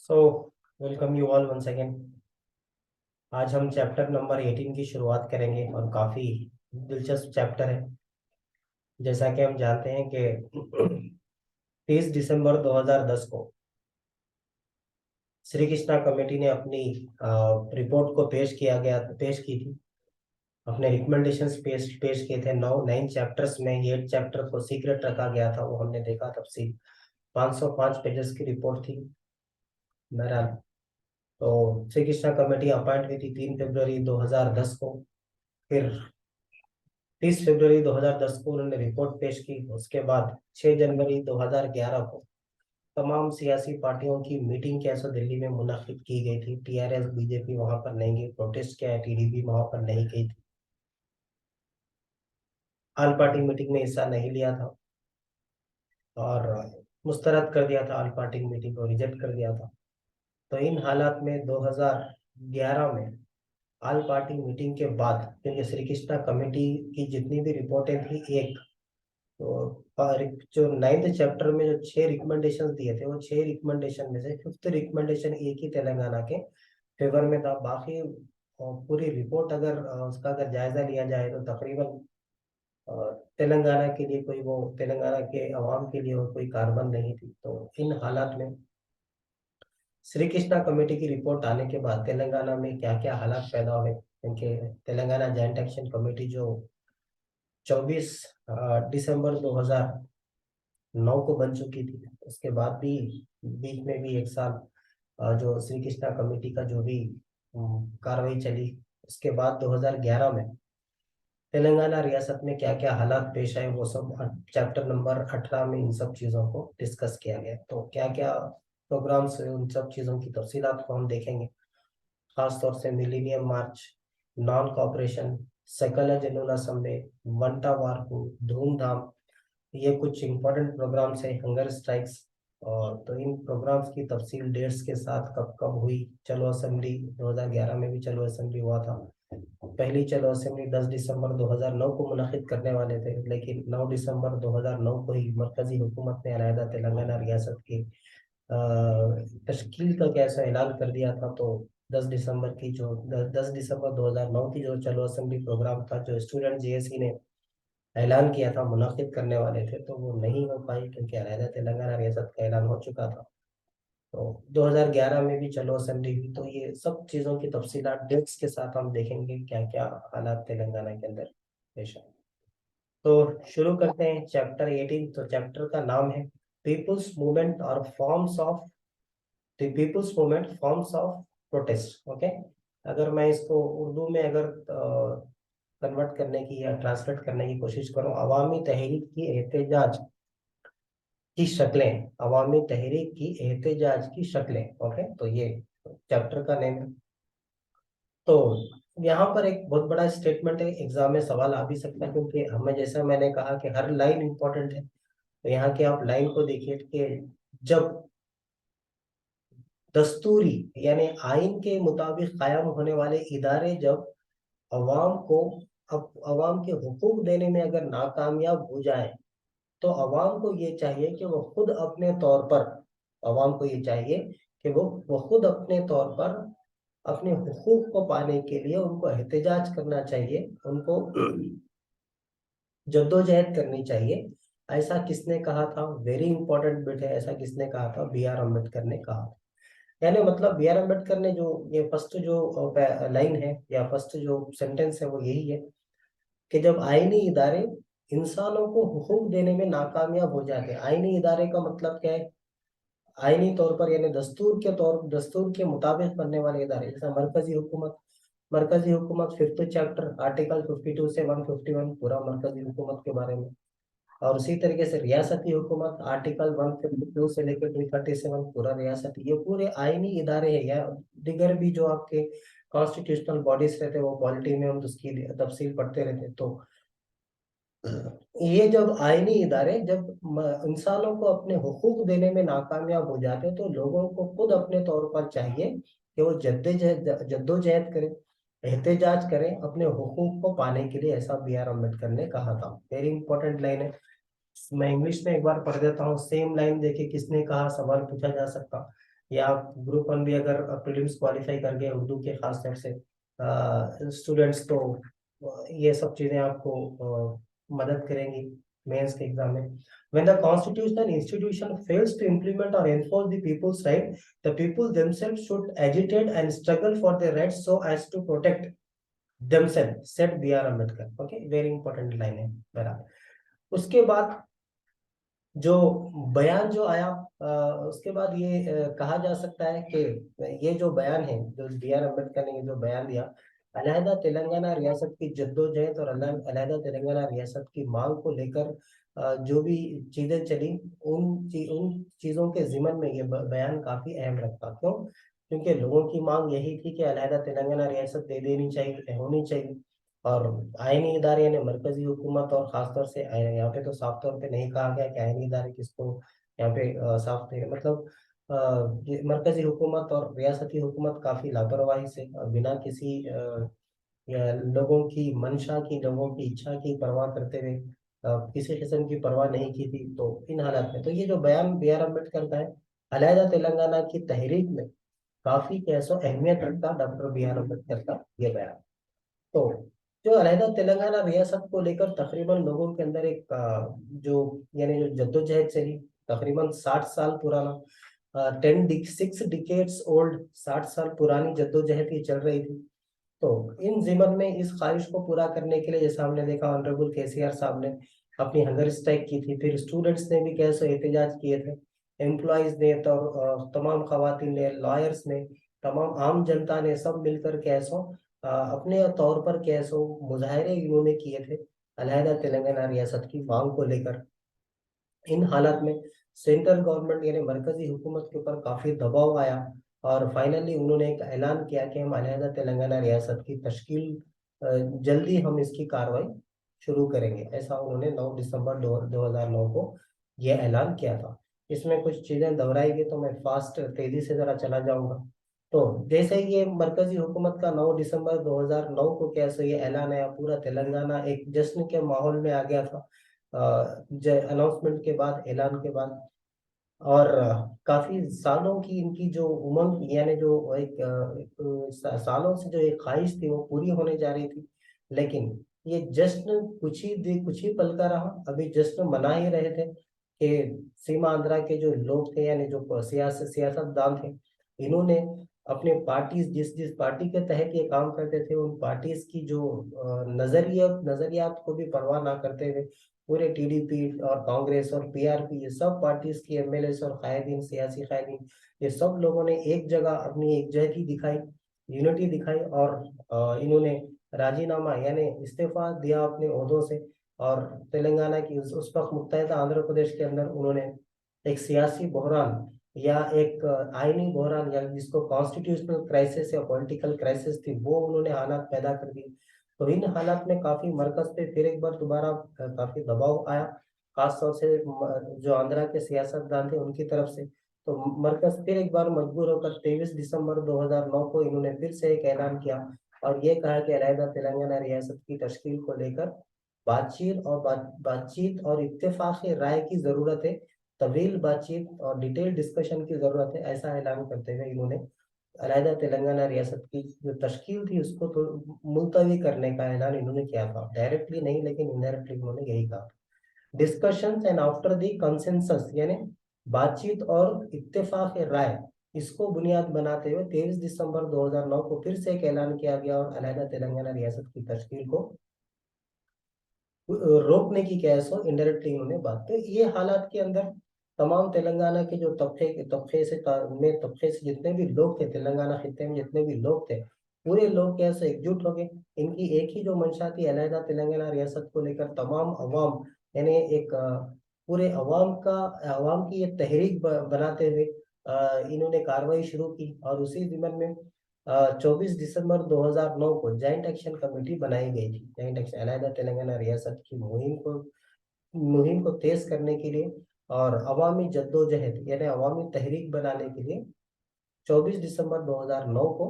So welcome you all once again. आज हम chapter number 18 की शुरुआत करेंगे और काफ़ी दिलचस्प चैप्टर है। जैसा कि हम जानते हैं कि 30 दिसंबर 2010 को श्री कृष्णा कमेटी ने अपनी रिपोर्ट को पेश की थी। अपने रिकमेंडेशंस पेश किए थे। 9 चैप्टर्स में 8 चैप्टर को सीक्रेट रखा गया था, वो हमने देखा तफसील। 505 पेजेस की रिपोर्ट थी। बहरहाल, तो श्री कृष्णा कमेटी अपॉइंट हुई थी 3 फरवरी 2010 को। फिर 30 फरवरी 2010 को उन्होंने रिपोर्ट पेश की। उसके बाद 6 जनवरी 2011 को तमाम सियासी पार्टियों की मीटिंग कैसे दिल्ली में मुनक्किद की गई थी। टीआरएस बीजेपी वहां पर नहीं गई, प्रोटेस्ट किया है, टीडीपी वहां पर नहीं गई थी, ऑल पार्टी मीटिंग में हिस्सा नहीं लिया था और मुस्तरद कर दिया था। ऑल पार्टी मीटिंग को रिजेक्ट कर दिया था। तो इन हालात में 2011 में ऑल पार्टी मीटिंग के बाद, क्योंकि श्री कृष्णा कमेटी की जितनी भी रिपोर्टें थी, एक तो जो 9th चैप्टर में जो 6 रिकमेंडेशन दिए थे, वो 6 रिकमेंडेशन में से 5th रिकमेंडेशन एक ही तेलंगाना के फेवर में था। बाकी पूरी रिपोर्ट अगर उसका अगर जायजा लिया जाए तो तकरीबन तेलंगाना के लिए कोई वो तेलंगाना के अवाम के लिए वो कोई कार्बन नहीं थी। तो इन हालात में श्री कृष्णा कमेटी की रिपोर्ट आने के बाद तेलंगाना में क्या क्या हालात पैदा हुए, क्योंकि तेलंगाना जॉइंट एक्शन कमेटी जो 24 दिसंबर 2009 को बन चुकी थी, उसके बाद भी बीच में भी एक साल जो श्री कृष्णा कमेटी का जो भी कार्रवाई चली, उसके बाद 2011 में तेलंगाना रियासत में क्या क्या हालात पेश आए, वो सब चैप्टर नंबर 18 में इन सब चीज़ों को डिस्कस किया गया। तो क्या क्या प्रोग्राम्स हुए, उन सब चीज़ों की तफसीलात को हम देखेंगे। खास तौर से मिलीनियम मार्च, नॉन कॉपरेशन, सकल जनूना सम्मे, वंटा वारकू, धूमधाम, ये कुछ इम्पोर्टेंट प्रोग्राम्स है। हंगर स्ट्राइक्स, और तो इन प्रोग्राम्स की तफसील डेट्स के साथ कब कब हुई। चलो असेंबली 2011 में भी चलो असेंबली हुआ था। पहली चलो असेंबली 10 दिसंबर 2009 को मुनक्किद करने वाले थे, लेकिन 9 दिसंबर 2009 को ही मरकजी हुकूमत ने अलहदा तेलंगाना रियासत की तश्कील का कैसा ऐलान कर दिया था। तो 10 दिसंबर की जो 10 दिसंबर 2009 की जो चलो असेंबली प्रोग्राम था, जो स्टूडेंट जेएसी ने ऐलान किया था मुनाकिद करने वाले थे, तो वो नहीं हो पाई क्योंकि अलहदा तेलंगाना रियासत का ऐलान हो चुका था। तो 2011 में भी चलो असेंबली हुई। तो ये सब चीज़ों की तफसीलात डेट्स के साथ हम देखेंगे क्या क्या हालात तेलंगाना के अंदर पेश आए। तो शुरू करते हैं चैप्टर 18। तो चैप्टर का नाम है पीपुल्स मूवमेंट और forms of the people's movement forms of protest. Okay, अगर मैं इसको उर्दू में अगर कन्वर्ट करने की या ट्रांसलेट करने की कोशिश करूं, अवामी तहरीक की एहतजाज की शक्लें, अवामी तहरीक की एहतजाज की शक्लें। ओके, तो ये चैप्टर का नेम है। तो यहाँ पर एक बहुत बड़ा स्टेटमेंट है, एग्जाम में सवाल आ भी सकता है, क्योंकि हमें जैसा मैंने कहा कि हर लाइन इंपॉर्टेंट है। तो यहाँ की आप लाइन को देखिए कि जब दस्तूरी यानी आइन के मुताबिक कायम होने वाले इदारे जब अवाम को अवाम के हुकूक देने में अगर नाकामयाब हो जाए, तो अवाम को ये चाहिए कि वो खुद अपने तौर पर अवाम को ये चाहिए कि वो खुद अपने तौर पर अपने हुकूक को पाने के लिए उनको एहतजाज करना चाहिए, उनको जद्दोजहद करनी चाहिए। ऐसा किसने कहा था? वेरी इंपॉर्टेंट बिट है। ऐसा किसने कहा था? बी आर अम्बेडकर ने कहा था। यानी मतलब बी आर अम्बेडकर ने जो ये फर्स्ट जो लाइन है या फर्स्ट जो सेंटेंस है वो यही है कि जब आईनी इदारे इंसानों को हुकूक देने में नाकामयाब हो जाते हैं। आईनी इदारे का मतलब क्या है? आईनी तौर पर यानी दस्तूर के मुताबिक बनने वाले इदारे, जैसा मरकजी हुकूमत 5th चैप्टर आर्टिकल 52 से 151 पूरा मरकजी हुकूमत के बारे में। और उसी तरीके से रियासती हुकूमत आर्टिकल 152 से लेकर 237 पूरा रियासती, ये पूरे आईनी इदारे हैं। या दिगर भी जो आपके कॉन्स्टिट्यूशनल बॉडीज रहते हैं, वो पॉलिटी में हम उसकी तफसील पढ़ते रहते हैं। तो ये जब आईनी इदारे जब इंसानों को अपने हुकूक देने में नाकामयाब हो जाते हैं, तो लोगों को खुद अपने तौर पर चाहिए कि वो जद्दोजहद करें, एहतजाज करें अपने हुकूक को पाने के लिए। ऐसा बी आर अम्बेडकर ने कहा था। वेरी इंपॉर्टेंट लाइन है। मैं इंग्लिश में एक बार पढ़ देता हूँ। सेम लाइन देखिए किसने कहा, सवाल पूछा जा सकता। या आप ग्रुप वन भी अगर प्रीलिम्स क्वालिफाई कर गए उर्दू के खास तौर से स्टूडेंट्स, तो ये सब चीजें आपको मदद करेंगी मेंस के एग्जाम में। When the constitutional institution fails to implement or enforce the people's right, the people themselves should agitate and struggle for their rights so as to protect themselves, said B.R. Ambedkar. Okay, very important line है बराबर। उसके बाद जो बयान जो आया, उसके बाद ये कहा जा सकता है कि ये जो बयान है, जो B.R. अम्बेडकर ने ये जो बयान दिया, अलहदा तेलंगाना रियासत की जद्दोजहद और अलहदा तेलंगाना रियासत की मांग को लेकर जो भी चीजें चली, उन चीजों के जिमन में ये बयान काफी अहम रखता। क्यों? क्योंकि लोगों की मांग यही थी कि अलहदा तेलंगाना रियासत दे देनी चाहिए, होनी चाहिए। और आईनी इदारे यानी मरकजी हुकूमत और खासतौर से यहाँ पे तो साफ तौर पे नहीं कहा गया कि आईनी इदारे किसको, यहाँ पे साफ नहीं, मतलब ये मरकजी हुकूमत और रियासती हुकूमत काफी लापरवाही से बिना किसी या लोगों की मंशा की, लोगों की इच्छा की परवाह करते हुए किसी किस्म की परवाह नहीं की थी। तो इन हालात में तो ये जो बयान B.R. अम्बेडकर का है अलहदा तेलंगाना की तहरीक में काफी कैसो अहमियत रखता डॉक्टर B.R. अम्बेडकर का ये बयान। तो जो अलहदा तेलंगाना रियासत को लेकर तकरीबन लोगों के अंदर एक जो यानी जो जद्दोजहद चली, तकरीबन 60 साल पुराना, 6 डिकेड्स ओल्ड, 60 साल पुरानी जद्दोजहद ये चल रही थी। तो इन जिमन में इस ख्वाहिश को पूरा करने के लिए जैसा हमने देखा ऑनरेबल KCR साहब ने अपनी हंगर स्ट्राइक की थी, फिर स्टूडेंट्स ने भी कैसे एहतजाज किए थे, एम्प्लॉयज ने तो तमाम खवातीन ने, लॉयर्स ने, तमाम आम जनता ने सब मिलकर कैसो अपने तौर पर कैसो मुजाहरे इन्होंने किए थे अलहदा तेलंगाना रियासत की मांग को लेकर। इन हालात में सेंट्रल गवर्नमेंट यानी मरकजी हुकूमत के ऊपर काफी दबाव आया और फाइनली उन्होंने एक ऐलान किया कि हम अलहदा तेलंगाना रियासत की तश्कील जल्दी हम इसकी कार्रवाई शुरू करेंगे। ऐसा उन्होंने 9 दिसंबर 2009 को यह ऐलान किया था। इसमें कुछ चीजें दोहराई गई तो मैं फास्ट तेजी से जरा चला जाऊंगा। तो जैसे ही ये मरकजी हुकूमत का 9 दिसंबर 2009 को कैसे ये ऐलान आया, पूरा तेलंगाना एक जश्न के माहौल में आ गया था अनाउंसमेंट के बाद, ऐलान के बाद। और काफी सालों की इनकी जो उमंग यानी जो एक सालों से जो एक ख्वाहिश थी वो पूरी होने जा रही थी। लेकिन ये जश्न कुछ ही पल का रहा। अभी जश्न मना ही रहे थे कि सीमा आंध्रा के जो लोग थे यानी जो सियासतदान थे, इन्होंने अपने पार्टीज जिस जिस पार्टी के तहत ये काम करते थे उन पार्टीज की जो नजरियात को भी परवाह ना करते हुए पूरे TDP और कांग्रेस और PRP ये सब पार्टीज की MLA और कायदीन, सियासी कायदीन, ये सब लोगों ने एक जगह अपनी एकजुटती दिखाई, यूनिटी दिखाई और इन्होंने राजीनामा यानी इस्तीफा दिया अपने ओहदों से। और तेलंगाना की उस वक्त मुत्तहदा आंध्र प्रदेश के अंदर उन्होंने एक सियासी बहरान या एक आईनी बहरान या जिसको कॉन्स्टिट्यूशनल क्राइसिस या पॉलिटिकल क्राइसिस थी वो उन्होंने हालात पैदा कर दी। तो इन हालात में काफी मरकज पे फिर एक बार दोबारा काफी दबाव आया, खास तौर से जो आंध्रा के सियासतदान थे उनकी तरफ से। तो मरकज फिर एक बार मजबूर होकर 23 दिसंबर 2009 को इन्होंने फिर से एक ऐलान किया और ये कहा कि अलहदा तेलंगाना रियासत की तश्कील को लेकर बातचीत और इत्तेफाक राय की जरूरत है, तवील बातचीत और डिटेल डिस्कशन की जरूरत है। ऐसा ऐलान करते हुए इन्होंने अलहदा तेलंगाना रियासत की जो तश्कील थी उसको तो मुलतवी करने का ऐलान इन्होंने किया था, डायरेक्टली नहीं लेकिन इनडायरेक्टली इन्होंने यही कहा। Discussions and after the consensus यानी बातचीत और इत्तेफाक राय, इसको बुनियाद बनाते हुए 23 दिसंबर 2009 को फिर से एक ऐलान किया गया और अलहदा तेलंगाना रियासत की तश्कील को रोकने की क्या है सो इनडायरेक्टली उन्होंने बात। तो ये हालात के अंदर तमाम तेलंगाना के जो तबके से जितने भी लोग थे, तेलंगाना खित्ते में जितने भी लोग थे, पूरे लोग कैसे एकजुट हो गए। इनकी एक ही जो मंशा थी अलहदा तेलंगाना रियासत को लेकर तमाम अवाम यानी एक पूरे अवाम की ये तहरीक बनाते हुए इन्होंने कार्रवाई शुरू की। और उसी दिमन में 24 दिसंबर 2009 को जॉइंट एक्शन कमेटी बनाई गई थी। जॉइंट एक्शन अलहदा तेलंगाना रियासत की मुहिम को तेज करने के लिए और अवामी जद्दोजहद यानी अवामी तहरीक बनाने के लिए 24 दिसंबर 2009 को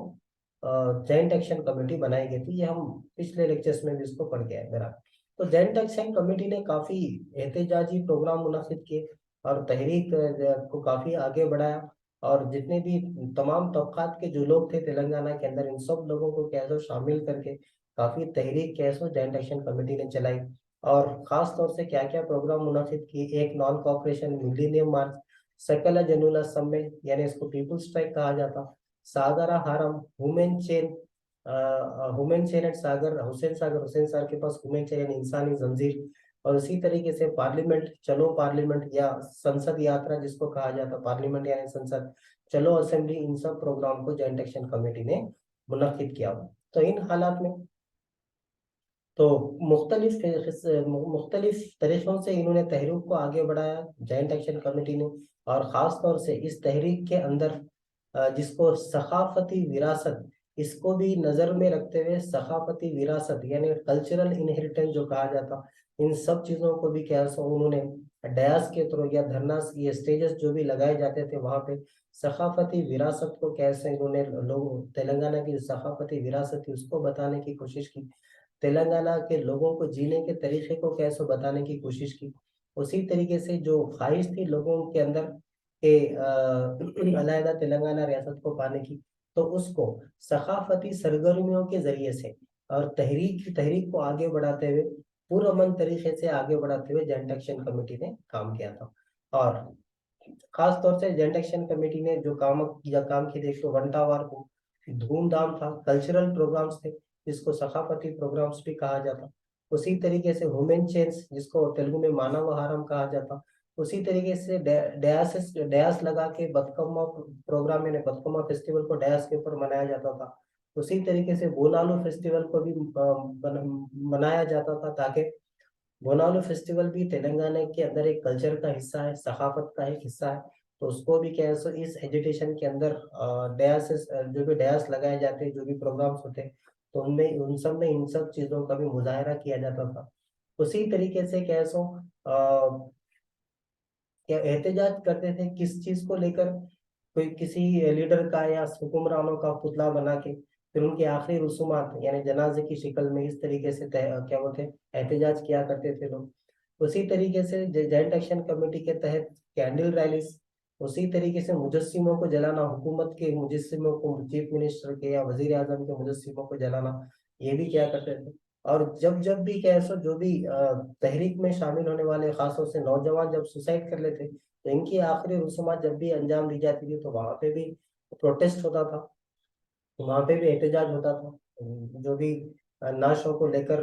जॉइंट एक्शन कमेटी बनाई गई थी। ये हम पिछले लेक्चर्स में भी इसको पढ़ के आए मेरा। तो जॉइंट एक्शन कमेटी ने काफी एहतजाजी प्रोग्राम मुनाफिद किए और तहरीक को काफी आगे बढ़ाया। और जितने भी तमाम तबकात के जो लोग थे तेलंगाना के अंदर, इन सब लोगों को कैसे शामिल करके काफी तहरीक कैसे जॉइंट एक्शन कमेटी ने चलाई। और खास तौर से क्या क्या प्रोग्राम मुनाफिद किए, एक नॉन कॉपरेशन मिलीनियम मार्च, सकला जनुला समिट यानी इसको पीपुल्स स्ट्राइक कहा जाता, Sagara Haram, human chain, human chain at Sagar, Hussain Sagar के पास हुमेन चेन यानी इंसानी जंजीर। और उसी तरीके से पार्लियामेंट चलो पार्लियामेंट या संसद यात्रा जिसको कहा जाता, पार्लियामेंट यानी संसद, चलो असेंबली, इन सब प्रोग्राम को जॉइंट एक्शन कमेटी ने मुनक्किद किया। तो इन हालात में तो मुख्तलिफ तरीकों से इन्होंने तहरीक को आगे बढ़ाया जॉइंट एक्शन कमेटी ने। और ख़ास तौर से इस तहरीक के अंदर जिसको सकाफती विरासत, इसको भी नज़र में रखते हुए सकाफती विरासत यानी कल्चरल इनहेरिटेंस जो कहा जाता, इन सब चीज़ों को भी क्या सो उन्होंने डयास के थ्रू या धरनास ये स्टेजेस जो भी लगाए जाते थे वहाँ पे सकाफती विरासत को कैसे इन्होंने लोग तेलंगाना की जो सकाफती विरासत थी उसको बताने की कोशिश की, तेलंगाना के लोगों को जीने के तरीके को कैसे बताने की कोशिश की। उसी तरीके से जो ख्वाहिश थी लोगों के अंदर के अलहदा तेलंगाना रियासत को पाने की, तो उसको सकाफती सरगर्मियों के जरिए से और तहरीक तहरीक को आगे बढ़ाते हुए पुरअमन तरीके से आगे बढ़ाते हुए जॉइंट एक्शन कमेटी ने काम किया था। और खास तौर से जॉइंट एक्शन कमेटी ने जो काम किए थे, एक तो वंटावार को धूमधाम था, कल्चरल प्रोग्राम्स थे जिसको सकाफती प्रोग्राम्स भी कहा जाता, उसी तरीके से वुमेन चेंज जिसको तेलुगु में मानव हारम कहा जाता, उसी तरीके से डयास लगा के बतकम्मा प्रोग्राम यानी बतकम्मा फेस्टिवल को डयास के ऊपर मनाया जाता था। उसी तरीके से बोनालू फेस्टिवल को भी मनाया जाता था, ताकि बोनालू फेस्टिवल भी तेलंगाना के अंदर एक कल्चर का हिस्सा है, सकाफत का एक हिस्सा है। तो उसको भी क्या है सो इस एजुटेशन के अंदर डयास जो भी डयास लगाए जाते हैं, जो भी प्रोग्राम्स होते हैं, तो उनमें उन सब में इन सब चीज़ों का भी मुजाहरा किया जाता था। उसी तरीके से क्या है सो क्या एहतजाज करते थे किस चीज़ को लेकर, कोई किसी लीडर का या हुक्मरानों का पुतला बना के फिर उनके आखिरी रसूमात यानी जनाजे की शक्ल में इस तरीके से क्या बोलते हैं एहतजाज किया करते थे लोग। उसी तरीके से जॉइंट एक्शन कमेटी के तहत कैंडल रैलीज, उसी तरीके से मुजस्सिमों को जलाना, हुकूमत के मुजस्सिमों को, चीफ मिनिस्टर के या वजीर आजम के मुजस्सिमों को जलाना, ये भी क्या करते थे। और जब जब भी क्या है सो जो भी तहरीक में शामिल होने वाले खासतौर से नौजवान जब सुसाइड कर लेते, तो इनकी आखिरी रसूमात जब भी अंजाम दी जाती थी तो वहां पे भी प्रोटेस्ट होता था, वहां पे भी एहतजाज होता था। जो भी नाशों को लेकर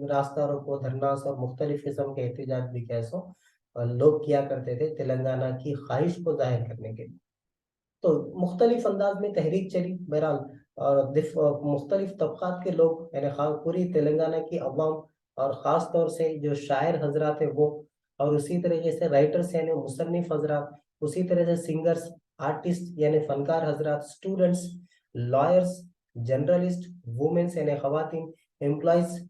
रास्ता रोको, धरनास और मुख्तलिफ किस्म के एहतजाज भी कैसो लोग किया करते थे तेलंगाना की ख्वाहिश को जाहिर करने के लिए। तो मुख्तलिफ अंदाज में तहरीक चली बहरहाल। और मुख्तलिफ तबकात के लोग यानी पूरी तेलंगाना की अवाम और ख़ास तौर से जो शायर हजरात है वो, और उसी तरीके से राइटर्स यानी मुसन्निफ हजरात, उसी तरह से सिंगर्स, आर्टिस्ट यानी फनकार हजरात, स्टूडेंट्स, लॉयर्स, जर्नलिस्ट, वुमेन्स यानी खवातीन, एम्प्लॉयज,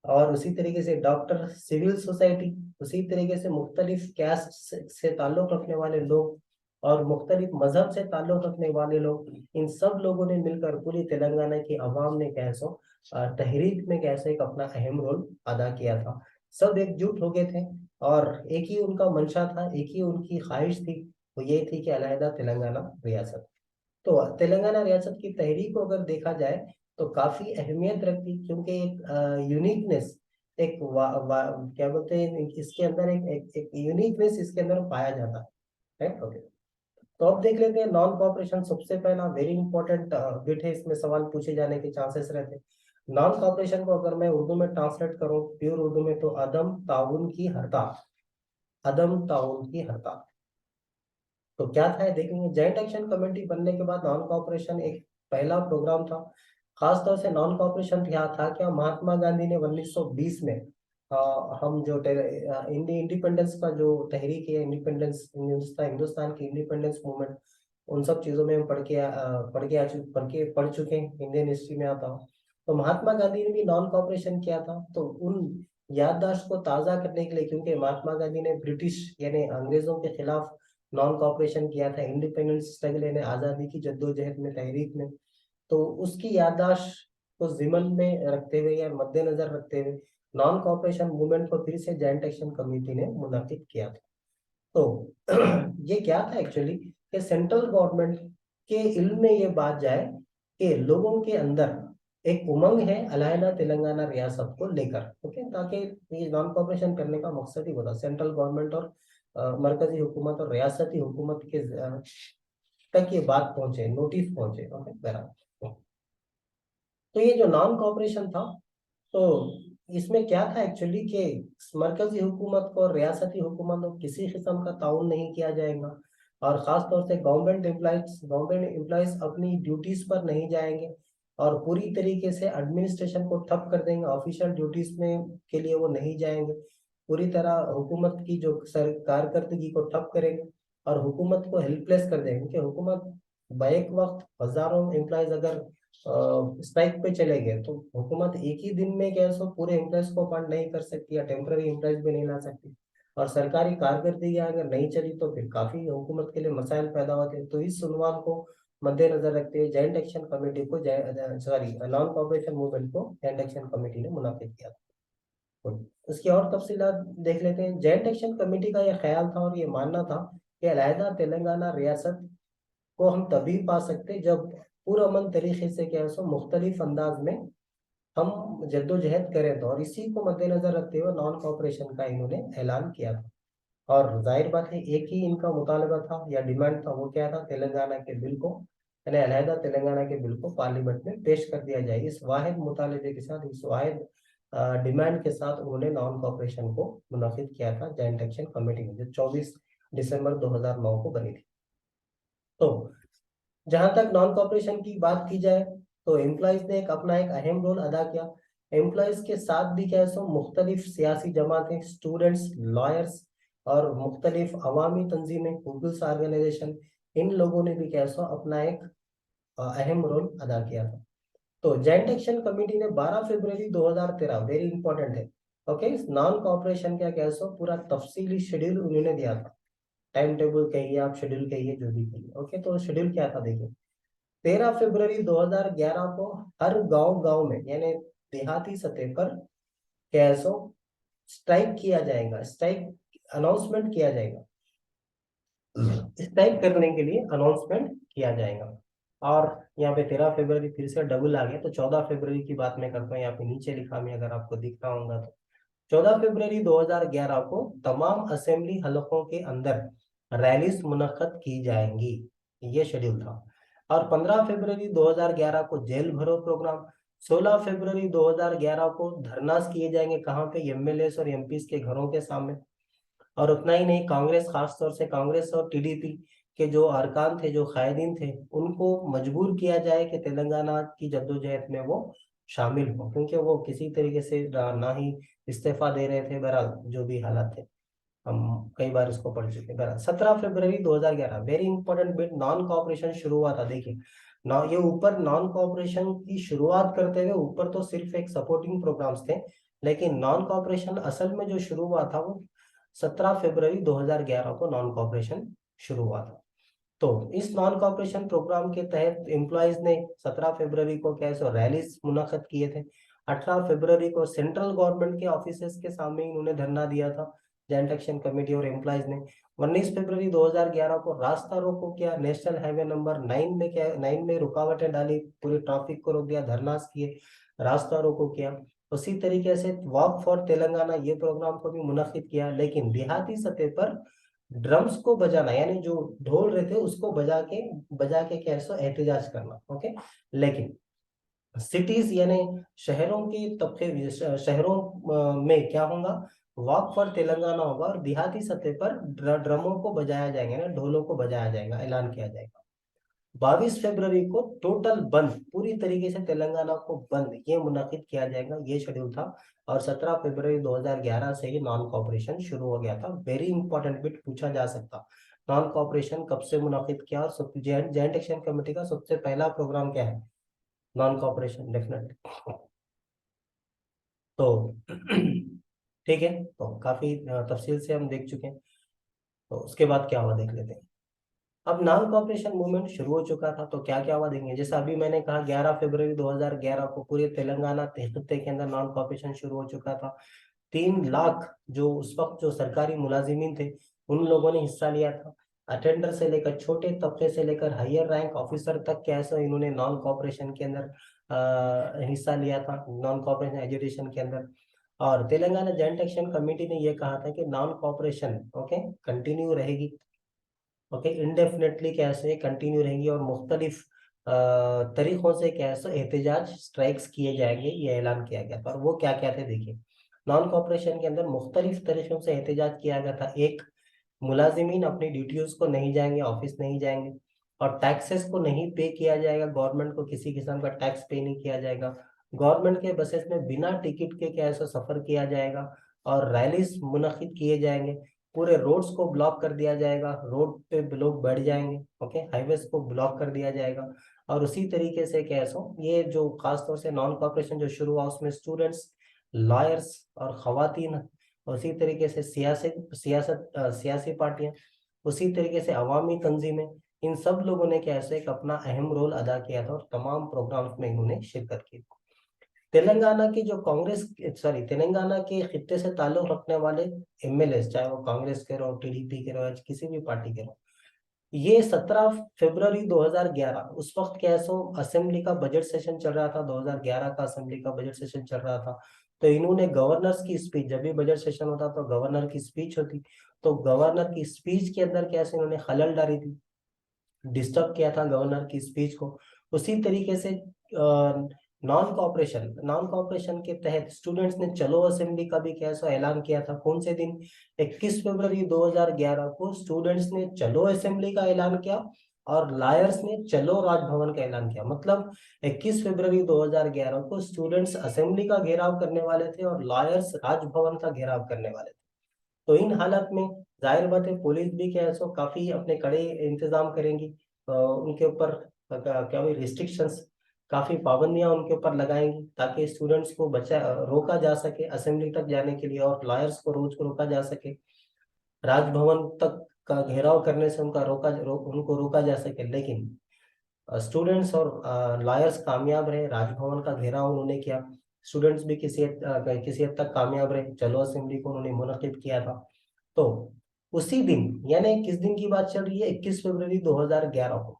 और उसी तरीके से डॉक्टर, सिविल सोसाइटी, उसी तरीके से मुख्तलिफ कैस्ट से ताल्लुक़ रखने वाले लोग और मुख्तलिफ मजहब से ताल्लुक़ रखने वाले लोग, इन सब लोगों ने मिलकर पूरी तेलंगाना की आवाम ने कैसो तहरीक में कैसे एक अपना अहम रोल अदा किया था। सब एकजुट हो गए थे और एक ही उनका मंशा था, एक ही उनकी ख्वाहिश थी, वो ये थी कि अलहदा तेलंगाना रियासत। तो तेलंगाना रियासत की तहरीक को अगर देखा जाए तो काफी अहमियत रखती, क्योंकि एक यूनिकनेस, एक क्या बोलते हैं इसके अंदर एक यूनिकनेस इसके अंदर पाया जाता है। ओके, तो अब देख लेते हैं नॉन कॉपरेशन। सबसे पहला वेरी इंपॉर्टेंट बिट है, इसमें सवाल पूछे जाने के चांसेस रहते हैं। नॉन कॉपरेशन को अगर मैं उर्दू में ट्रांसलेट करूं प्योर उर्दू में, तो अदम ताउन की हड़ताल, अदम ताउन की हड़ताल। तो क्या था ये देखेंगे। जॉइंट एक्शन कमेटी बनने के बाद नॉन कॉपरेशन एक पहला प्रोग्राम था। खास तौर से नॉन कॉपरेशन क्या महात्मा गांधी ने 1920 में हम जो इंडिपेंडेंस का जो तहरीक है, इंडिपेंडेंस हिंदुस्तान की इंडिपेंडेंस मूवमेंट, उन सब चीजों में हम पढ़ चुके हैं, इंडियन हिस्ट्री में आता हूँ। तो महात्मा गांधी ने भी नॉन कॉपरेशन किया था, तो उन याददाश्त को ताज़ा करने के लिए, क्योंकि महात्मा गांधी ने ब्रिटिश यानी अंग्रेजों के खिलाफ नॉन कॉपरेशन किया था, इंडिपेंडेंस स्ट्रगल यानी आज़ादी की जद्दोजहद में, तहरीक में, तो उसकी याददाश्त को जिमन में रखते हुए या मद्देनजर रखते हुए नॉन कॉपरेशन मूवमेंट को फिर से जॉइंट एक्शन कमेटी ने मुनक्किद किया था। तो ये क्या था एक्चुअली, कि सेंट्रल गवर्नमेंट के इल्म में ये बात जाए कि लोगों के अंदर एक उमंग है अलहदा तेलंगाना रियासत को लेकर। ओके, ताकि ये नॉन कॉपरेशन करने का मकसद ही होता, सेंट्रल गवर्नमेंट और मरकजी हुकूमत और रियासती हुकूमत के तक ये बात पहुंचे, नोटिस पहुंचे। ओके, बराबर। तो ये जो नॉन कॉपरेशन था, तो इसमें क्या था एक्चुअली कि मरकजी हुकूमत को और रियासती हुकूमत को किसी किस्म का ताउन नहीं किया जाएगा, और ख़ास तौर से गवर्नमेंट एम्प्लॉइज अपनी ड्यूटीज़ पर नहीं जाएंगे और पूरी तरीके से एडमिनिस्ट्रेशन को ठप कर देंगे, ऑफिशियल ड्यूटीज़ में के लिए वो नहीं जाएंगे, पूरी तरह हुकूमत की जो कारकर्दगी को ठप करेंगे और हुकूमत को हेल्पलेस कर देंगे। क्योंकि हुकूमत बैक वक्त हज़ारों एम्प्लॉइज अगर स्ट्राइक पे चले गए तो हुकूमत एक ही दिन में क्या है सो पूरे एम्प्लॉयज को फंड नहीं कर सकती या टेम्पररी एम्प्लॉयज भी नहीं ला सकती, और सरकारी कारकर्दगी अगर नहीं चली तो फिर काफी हुकूमत के लिए मसाइल पैदा होते हैं। तो इस उन्वान को मद्देनजर रखते हुए जॉइंट एक्शन कमेटी को, सॉरी, नॉन कॉपरेशन मूवमेंट को जॉइंट एक्शन कमेटी ने मुनाफिद किया था। तो उसकी और तफसीलात देख लेते हैं। जॉइंट एक्शन कमेटी का यह ख्याल था और ये मानना था कि अलहदा तेलंगाना रियासत को हम तभी पा सकते जब पुरअमन तरीके से क्या है सो मुख्तलिफ अंदाज में हम जद्दोजहद करें। तो और इसी को मद्देनजर रखते हुए नॉन कॉपरेशन का इन्होंने ऐलान किया था। और जाहिर बात है एक ही इनका मुतालबा था या डिमांड था, वो क्या था, तेलंगाना के बिल को, यानी अलहदा तेलंगाना के बिल को पार्लियामेंट में पेश कर दिया जाए। इस वाहिद मुतालबे के साथ, इस वाहिद डिमांड के साथ उन्होंने नॉन कॉपरेशन को मुनाफिद किया था जॉइंट एक्शन कमेटी में, जो 24 दिसंबर 2009 को बनी थी। तो जहां तक नॉन कॉपरेशन की बात की जाए तो एम्प्लॉयज ने अपना एक अहम रोल अदा किया। एम्प्लॉयज के साथ भी क्या है सो मुख्तलिफ सियासी जमातें, स्टूडेंट्स, लॉयर्स और मुख्तलिफ अवामी तंजीमें, पीपल्स ऑर्गेनाइजेशन, इन लोगों ने भी क्या है सो अपना एक अहम रोल अदा किया था। तो जॉइंट एक्शन कमेटी ने 12 फरवरी 2013, वेरी इंपॉर्टेंट है, ओके, नॉन कॉपरेशन का क्या है सो पूरा तफसीली शेड्यूल उन्होंने दिया था। टाइम टेबल कहिए आप, शेड्यूल कहिए, जो भी कहिए। ओके, तो शेड्यूल क्या था देखिए। 13 फरवरी 2011 को हर गांव गांव में, यानी देहाती सतह पर क्या है सो स्ट्राइक किया जाएगा, स्ट्राइक अनाउंसमेंट किया जाएगा, स्ट्राइक करने के लिए अनाउंसमेंट किया जाएगा। और यहाँ पे 13 फरवरी फिर से डबल आ गया, तो 14 फरवरी की बात मैं करता हूँ। यहाँ पे नीचे लिखा मैं, अगर आपको दिख रहा होगा तो 14 फरवरी 2011 को तमाम असेंबली हलकों के अंदर रैलीज मुनक्कद की जाएंगी, ये शेड्यूल था। और 15 फरवरी 2011 को जेल भरो प्रोग्राम। 16 फरवरी 2011 को धरनास किए जाएंगे, कहाँ पे, एमएलएस और एमपीस के घरों के सामने। और उतना ही नहीं, कांग्रेस, खास तौर से कांग्रेस और टीडीपी के जो अरकान थे, जो कायदीन थे, उनको मजबूर किया जाए कि तेलंगाना की जद्दोजहद में वो शामिल हो, क्योंकि वो किसी तरीके से ना ही इस्तीफा दे रहे थे। बहरहाल जो भी हालात थे, हम कई बार इसको पढ़ चुके हैं। बहरहाल 17 फरवरी 2011, very important bit, non cooperation शुरू हुआ था। देखिए ना, ये ऊपर नॉन कॉपरेशन की शुरुआत करते हुए ऊपर तो सिर्फ एक सपोर्टिंग प्रोग्राम्स थे, लेकिन नॉन कॉपरेशन असल में जो शुरू हुआ था वो 17 फरवरी 2011 को नॉन कॉपरेशन शुरू हुआ था। तो इस नॉन कॉपरेशन प्रोग्राम के तहत एम्प्लॉयज ने 17 फरवरी को क्या है रैलीज मुनक्कद किए थे। 18 फरवरी को सेंट्रल गवर्नमेंट के ऑफिसेस के सामने इन्होंने धरना दिया था, जॉइंट एक्शन कमेटी और एम्प्लॉयज ने। 19 फरवरी 2011 को रास्ता रोको किया, नेशनल हाईवे नंबर 9 में, क्या 9 में रुकावटें डाली, पूरी ट्रैफिक को रोक दिया, धरनास किए, रास्ता रोको किया। उसी तरीके से वॉक फॉर तेलंगाना ये प्रोग्राम को भी मुनक्किद किया, लेकिन देहाती सतह पर ड्रम्स को बजाना, यानी जो ढोल रहे थे उसको बजा के क्या है एहतजाज करना। ओके, लेकिन सिटीज यानी शहरों की तबके, शहरों में क्या होगा, वॉक फॉर तेलंगाना होगा, और देहाती सतह पर ड्रमों को बजाया जाएगा, ना ढोलों को बजाया जाएगा, ऐलान किया जाएगा। 22 फरवरी को टोटल बंद, पूरी तरीके से तेलंगाना को बंद, ये मुनाकिद किया जाएगा, ये शेड्यूल था। और 17 फरवरी 2011 से ही नॉन कॉपरेशन शुरू हो गया था। वेरी इंपॉर्टेंट बिट पूछा जा सकता, नॉन कॉपरेशन कब से मुनाकिद किया, और जॉइंट एक्शन कमेटी का सबसे पहला प्रोग्राम क्या है, नॉन कॉपरेशन, डेफिनेटली। तो ठीक है, तो काफी तफसील से हम देख चुके हैं। तो उसके बाद क्या हुआ देख लेते हैं। अब नॉन कॉपरेशन मूवमेंट शुरू हो चुका था, तो क्या क्या हुआ देंगे। जैसा अभी मैंने कहा 11 फरवरी 2011 को पूरे तेलंगाना खत्ते के अंदर नॉन कॉपरेशन शुरू हो चुका था। 3 लाख जो उस वक्त जो सरकारी मुलाजिमीन थे, उन लोगों ने हिस्सा लिया था। अटेंडर से लेकर छोटे तबके से लेकर हायर रैंक ऑफिसर तक कैसे इन्होंने नॉन कॉपरेशन के अंदर हिस्सा लिया था, नॉन कॉपरेशन एजुकेशन के अंदर। और तेलंगाना जॉइंट एक्शन कमेटी ने ये कहा था कि नॉन कॉपरेशन ओके कंटिन्यू रहेगी, ओके इंडेफिनेटली कैसे कंटिन्यू रहेंगी, और मुख्तलिफ तरीकों से कैसे एहतजाज स्ट्राइक्स किए जाएंगे, ये ऐलान किया गया था। और वो क्या क्या थे देखिए, नॉन कॉपरेशन के अंदर मुख्तलिफ तरीकों से एहतजाज किया गया था। एक, मुलाजिमीन अपनी ड्यूटीज को नहीं जाएंगे, ऑफिस नहीं जाएंगे, और टैक्सेस को नहीं पे किया जाएगा, गवर्नमेंट को किसी किस्म का टैक्स पे नहीं किया जाएगा, गवर्नमेंट के बसेस में बिना टिकट के कैसे सफर किया जाएगा, और रैलीज मुनक्किद किए जाएंगे, पूरे रोड्स को ब्लॉक कर दिया जाएगा, रोड पे लोग बढ़ जाएंगे, ओके हाईवेज को ब्लॉक कर दिया जाएगा। और उसी तरीके से कैसो ये जो खासतौर से नॉन कॉपरेशन जो शुरू हुआ उसमें स्टूडेंट्स, लॉयर्स और खवातीन, उसी तरीके से सियासी पार्टियां, उसी तरीके से अवामी तंजीमें, इन सब लोगों ने कैसे एक अपना अहम रोल अदा किया था और तमाम प्रोग्राम्स में इन्होंने शिरकत की। तेलंगाना की जो कांग्रेस, सॉरी तेलंगाना के खित्ते से ताल्लुक रखने वाले एमएलए, चाहे वो कांग्रेस के रहो, टीडीपी के रहो, या किसी भी पार्टी के रहो, ये 17 फरवरी 2011 उस वक्त कैसो असेंबली का बजट सेशन चल रहा था, 2011 का असेंबली का बजट सेशन चल रहा था। तो इन्होंने गवर्नर्स की स्पीच, जब भी बजट सेशन होता तो गवर्नर की स्पीच होती, तो गवर्नर की स्पीच के अंदर कैसे इन्होंने खलल डाली थी, डिस्टर्ब किया था गवर्नर की स्पीच को। उसी तरीके से नॉन कॉपरेशन के तहत स्टूडेंट्स ने चलो असेंबली का भी कैसा ऐलान किया था, कौन से दिन, 21 फरवरी 2011 को स्टूडेंट्स ने चलो असेंबली का ऐलान किया, और लायर्स ने चलो राजभवन का ऐलान किया। मतलब 21 फरवरी 2011 को स्टूडेंट्स असेंबली का घेराव करने वाले थे और लायर्स राजभवन का घेराव करने वाले थे। तो इन हालात में जाहिर बात है पुलिस भी क्या है सो काफी अपने कड़े इंतजाम करेंगी, उनके ऊपर क्या भी रिस्ट्रिक्शंस, काफी पाबंदियां उनके ऊपर लगाएंगी, ताकि स्टूडेंट्स को रोका जा सके असेंबली तक जाने के लिए, और लॉयर्स को रोज को रोका जा सके, राजभवन तक का घेराव करने से उनको रोका जा सके। लेकिन स्टूडेंट्स और लॉयर्स कामयाब रहे, राजभवन का घेराव उन्होंने किया, स्टूडेंट्स भी किसी हद तक कामयाब रहे, चलो असेंबली को उन्होंने मुनक्किद किया था। तो उसी दिन, यानी किस दिन की बात चल रही है, 21 फरवरी 2011 को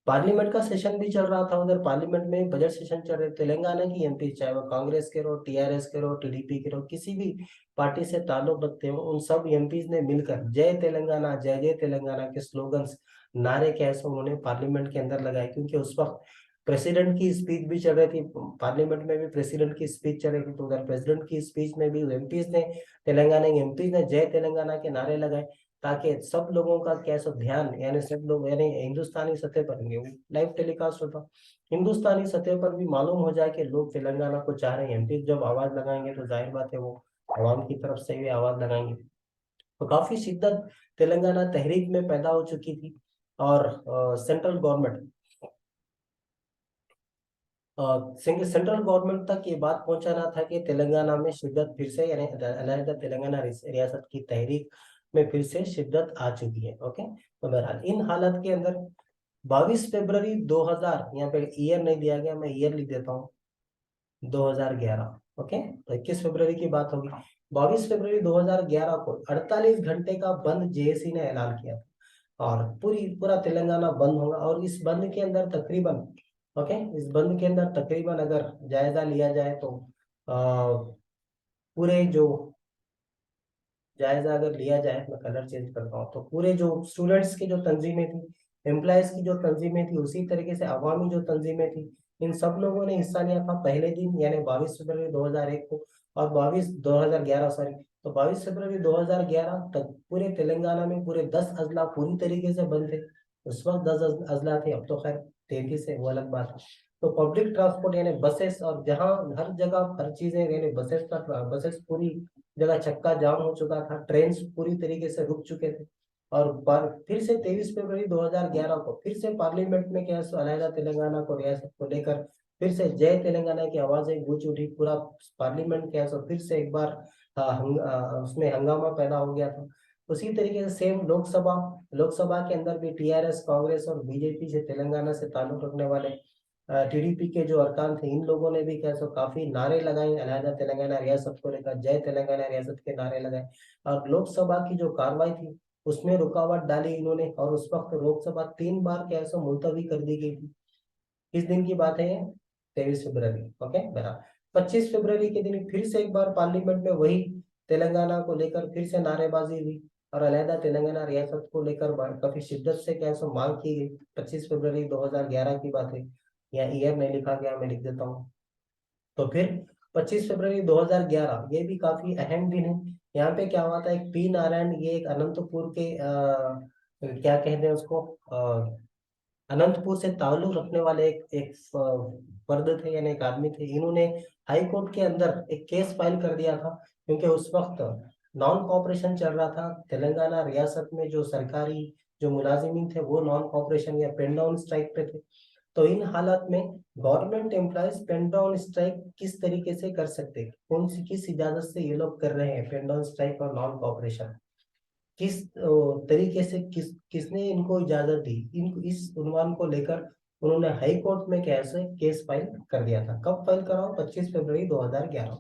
पार्लियामेंट का सेशन भी चल रहा था, उधर पार्लियामेंट में बजट सेशन चल रहे, तेलंगाना की एमपी, चाहे वो कांग्रेस के रहो, टीआरएस के रहो, टीडीपी के रहो, किसी भी पार्टी से ताल्लुक रखते हो, उन सब एमपीज ने मिलकर जय तेलंगाना, जय जय तेलंगाना के स्लोगन्स, नारे कैसे उन्होंने पार्लियामेंट के अंदर लगाए, क्योंकि उस वक्त प्रेसिडेंट की स्पीच भी चल रही थी, पार्लियामेंट में भी प्रेसिडेंट की स्पीच चल रही थी, तो उधर प्रेसिडेंट की स्पीच में भी एमपीज ने, तेलंगाना के एमपीज ने जय तेलंगाना के नारे लगाए, ताकि सब लोगों का कैसा ध्यान, यानी सब लोग, यानी हिंदुस्तानी सतह पर लाइव टेलीकास्ट होता, हिंदुस्तानी सतह पर भी मालूम हो जाए कि लोग तेलंगाना को चाह रहे हैं। एमपी जब आवाज लगाएंगे तो जाहिर बात है वो आवाम की तरफ से भी आवाज लगाएंगे। तो काफी शिद्दत तेलंगाना तहरीक में पैदा हो चुकी थी, और सेंट्रल गवर्नमेंट, सेंट्रल गवर्नमेंट तक ये बात पहुंचाना था कि तेलंगाना में शिद्दत फिर से, यानी अलहदा तेलंगाना रियासत की तहरीक में फिर से शिद्दत आ चुकी है। ओके, तो बहरहाल इन हालत के अंदर 22 फरवरी 2000, यहाँ पे ईयर नहीं दिया गया, मैं ईयर लिख देता हूँ, 2011। ओके, तो 21 फरवरी की बात होगी। 22 फरवरी 2011 को 48 घंटे का बंद जेएसी ने ऐलान किया था, और पूरा तेलंगाना बंद होगा। और इस बंद के अंदर तकरीबन, ओके इस बंद के अंदर तकरीबन अगर जायजा लिया जाए तो पूरे जो जायजा अगर लिया जाए, मैं कलर चेंज करता हूँ, तो पूरे जो स्टूडेंट्स की जो तंजीमें थी, एम्प्लॉयज की जो तंजीमें थी, उसी तरीके से अवामी जो तंजीमें थी, इन सब लोगों ने हिस्सा लिया था पहले दिन, यानी 22 फरवरी 2001 को, और 2011 सॉरी, तो 22 फरवरी 2011 तक पूरे तेलंगाना में पूरे 10 अजला पूरी तरीके से बंद थे। उस वक्त 10 अजला थे, अब तो खैर 33 है, वो अलग बात है। तो पब्लिक ट्रांसपोर्ट यानी बसेस, और जहाँ हर जगह हर चीजें, यानी बसेस पूरी जगह चक्का जाम हो चुका था, ट्रेन पूरी तरीके से रुक चुके थे। और फिर से 23 फरवरी 2011 को फिर से पार्लियामेंट में क्या अलहदा तेलंगाना को रियासत को लेकर फिर से जय तेलंगाना की आवाजें गूंज उठी, पूरा पार्लियामेंट क्या फिर से एक बार उसमें हंगामा पैदा हो गया था। उसी तरीके से सेम लोकसभा के अंदर भी टीआरएस, कांग्रेस और बीजेपी से तेलंगाना से ताल्लुक रखने वाले टीडीपी के जो अरकान थे, इन लोगों ने भी क्या काफी नारे लगाए अलहदा तेलंगाना रियासत को लेकर, जय तेलंगाना रियासत के नारे लगाए। और लोकसभा की जो कार्रवाई थी उसमें रुकावट डाली इन्होंने, और उस वक्त लोकसभा 3 बार क्या है सो मुलतवी कर दी गई थी। किस दिन की बात है ये? 23 फरवरी। ओके बराबर। 25 फरवरी के दिन फिर से एक बार पार्लियामेंट में वही तेलंगाना को लेकर फिर से नारेबाजी हुई, और अलहदा तेलंगाना रियासत को लेकर काफी शिद्दत से क्या है सो मांग की गई। 25 फरवरी 2011 की बात है, यहाँ ईयर नहीं लिखा गया, मैं लिख देता हूँ। तो फिर 25 फरवरी 2011 ये भी काफी अहम दिन है। यहाँ पे क्या हुआ था, एक पी नारायण, ये एक अनंतपुर के क्या कहते हैं उसको, अनंतपुर से ताल्लुक रखने वाले एक एक फर्द थे, यानी एक आदमी थे। इन्होंने हाई कोर्ट के अंदर एक केस फाइल कर दिया था, क्योंकि उस वक्त नॉन कॉपरेशन चल रहा था तेलंगाना रियासत में। जो सरकारी जो मुलाजिमीन थे वो नॉन कॉपरेशन या पेन डाउन स्ट्राइक पे थे। तो इन हालात में government employees pen down strike किस तरीके से कर सकते हैं, कौन सी किस इजाजत से ये लोग कर रहे हैं पेन डाउन स्ट्राइक और नॉन कॉपरेशन, किस तरीके से किसने इनको इजाजत दी, इनको इस उन्वान को लेकर उन्होंने हाई कोर्ट में कैसे केस फाइल कर दिया था। कब फाइल करा? 25 फरवरी 2011।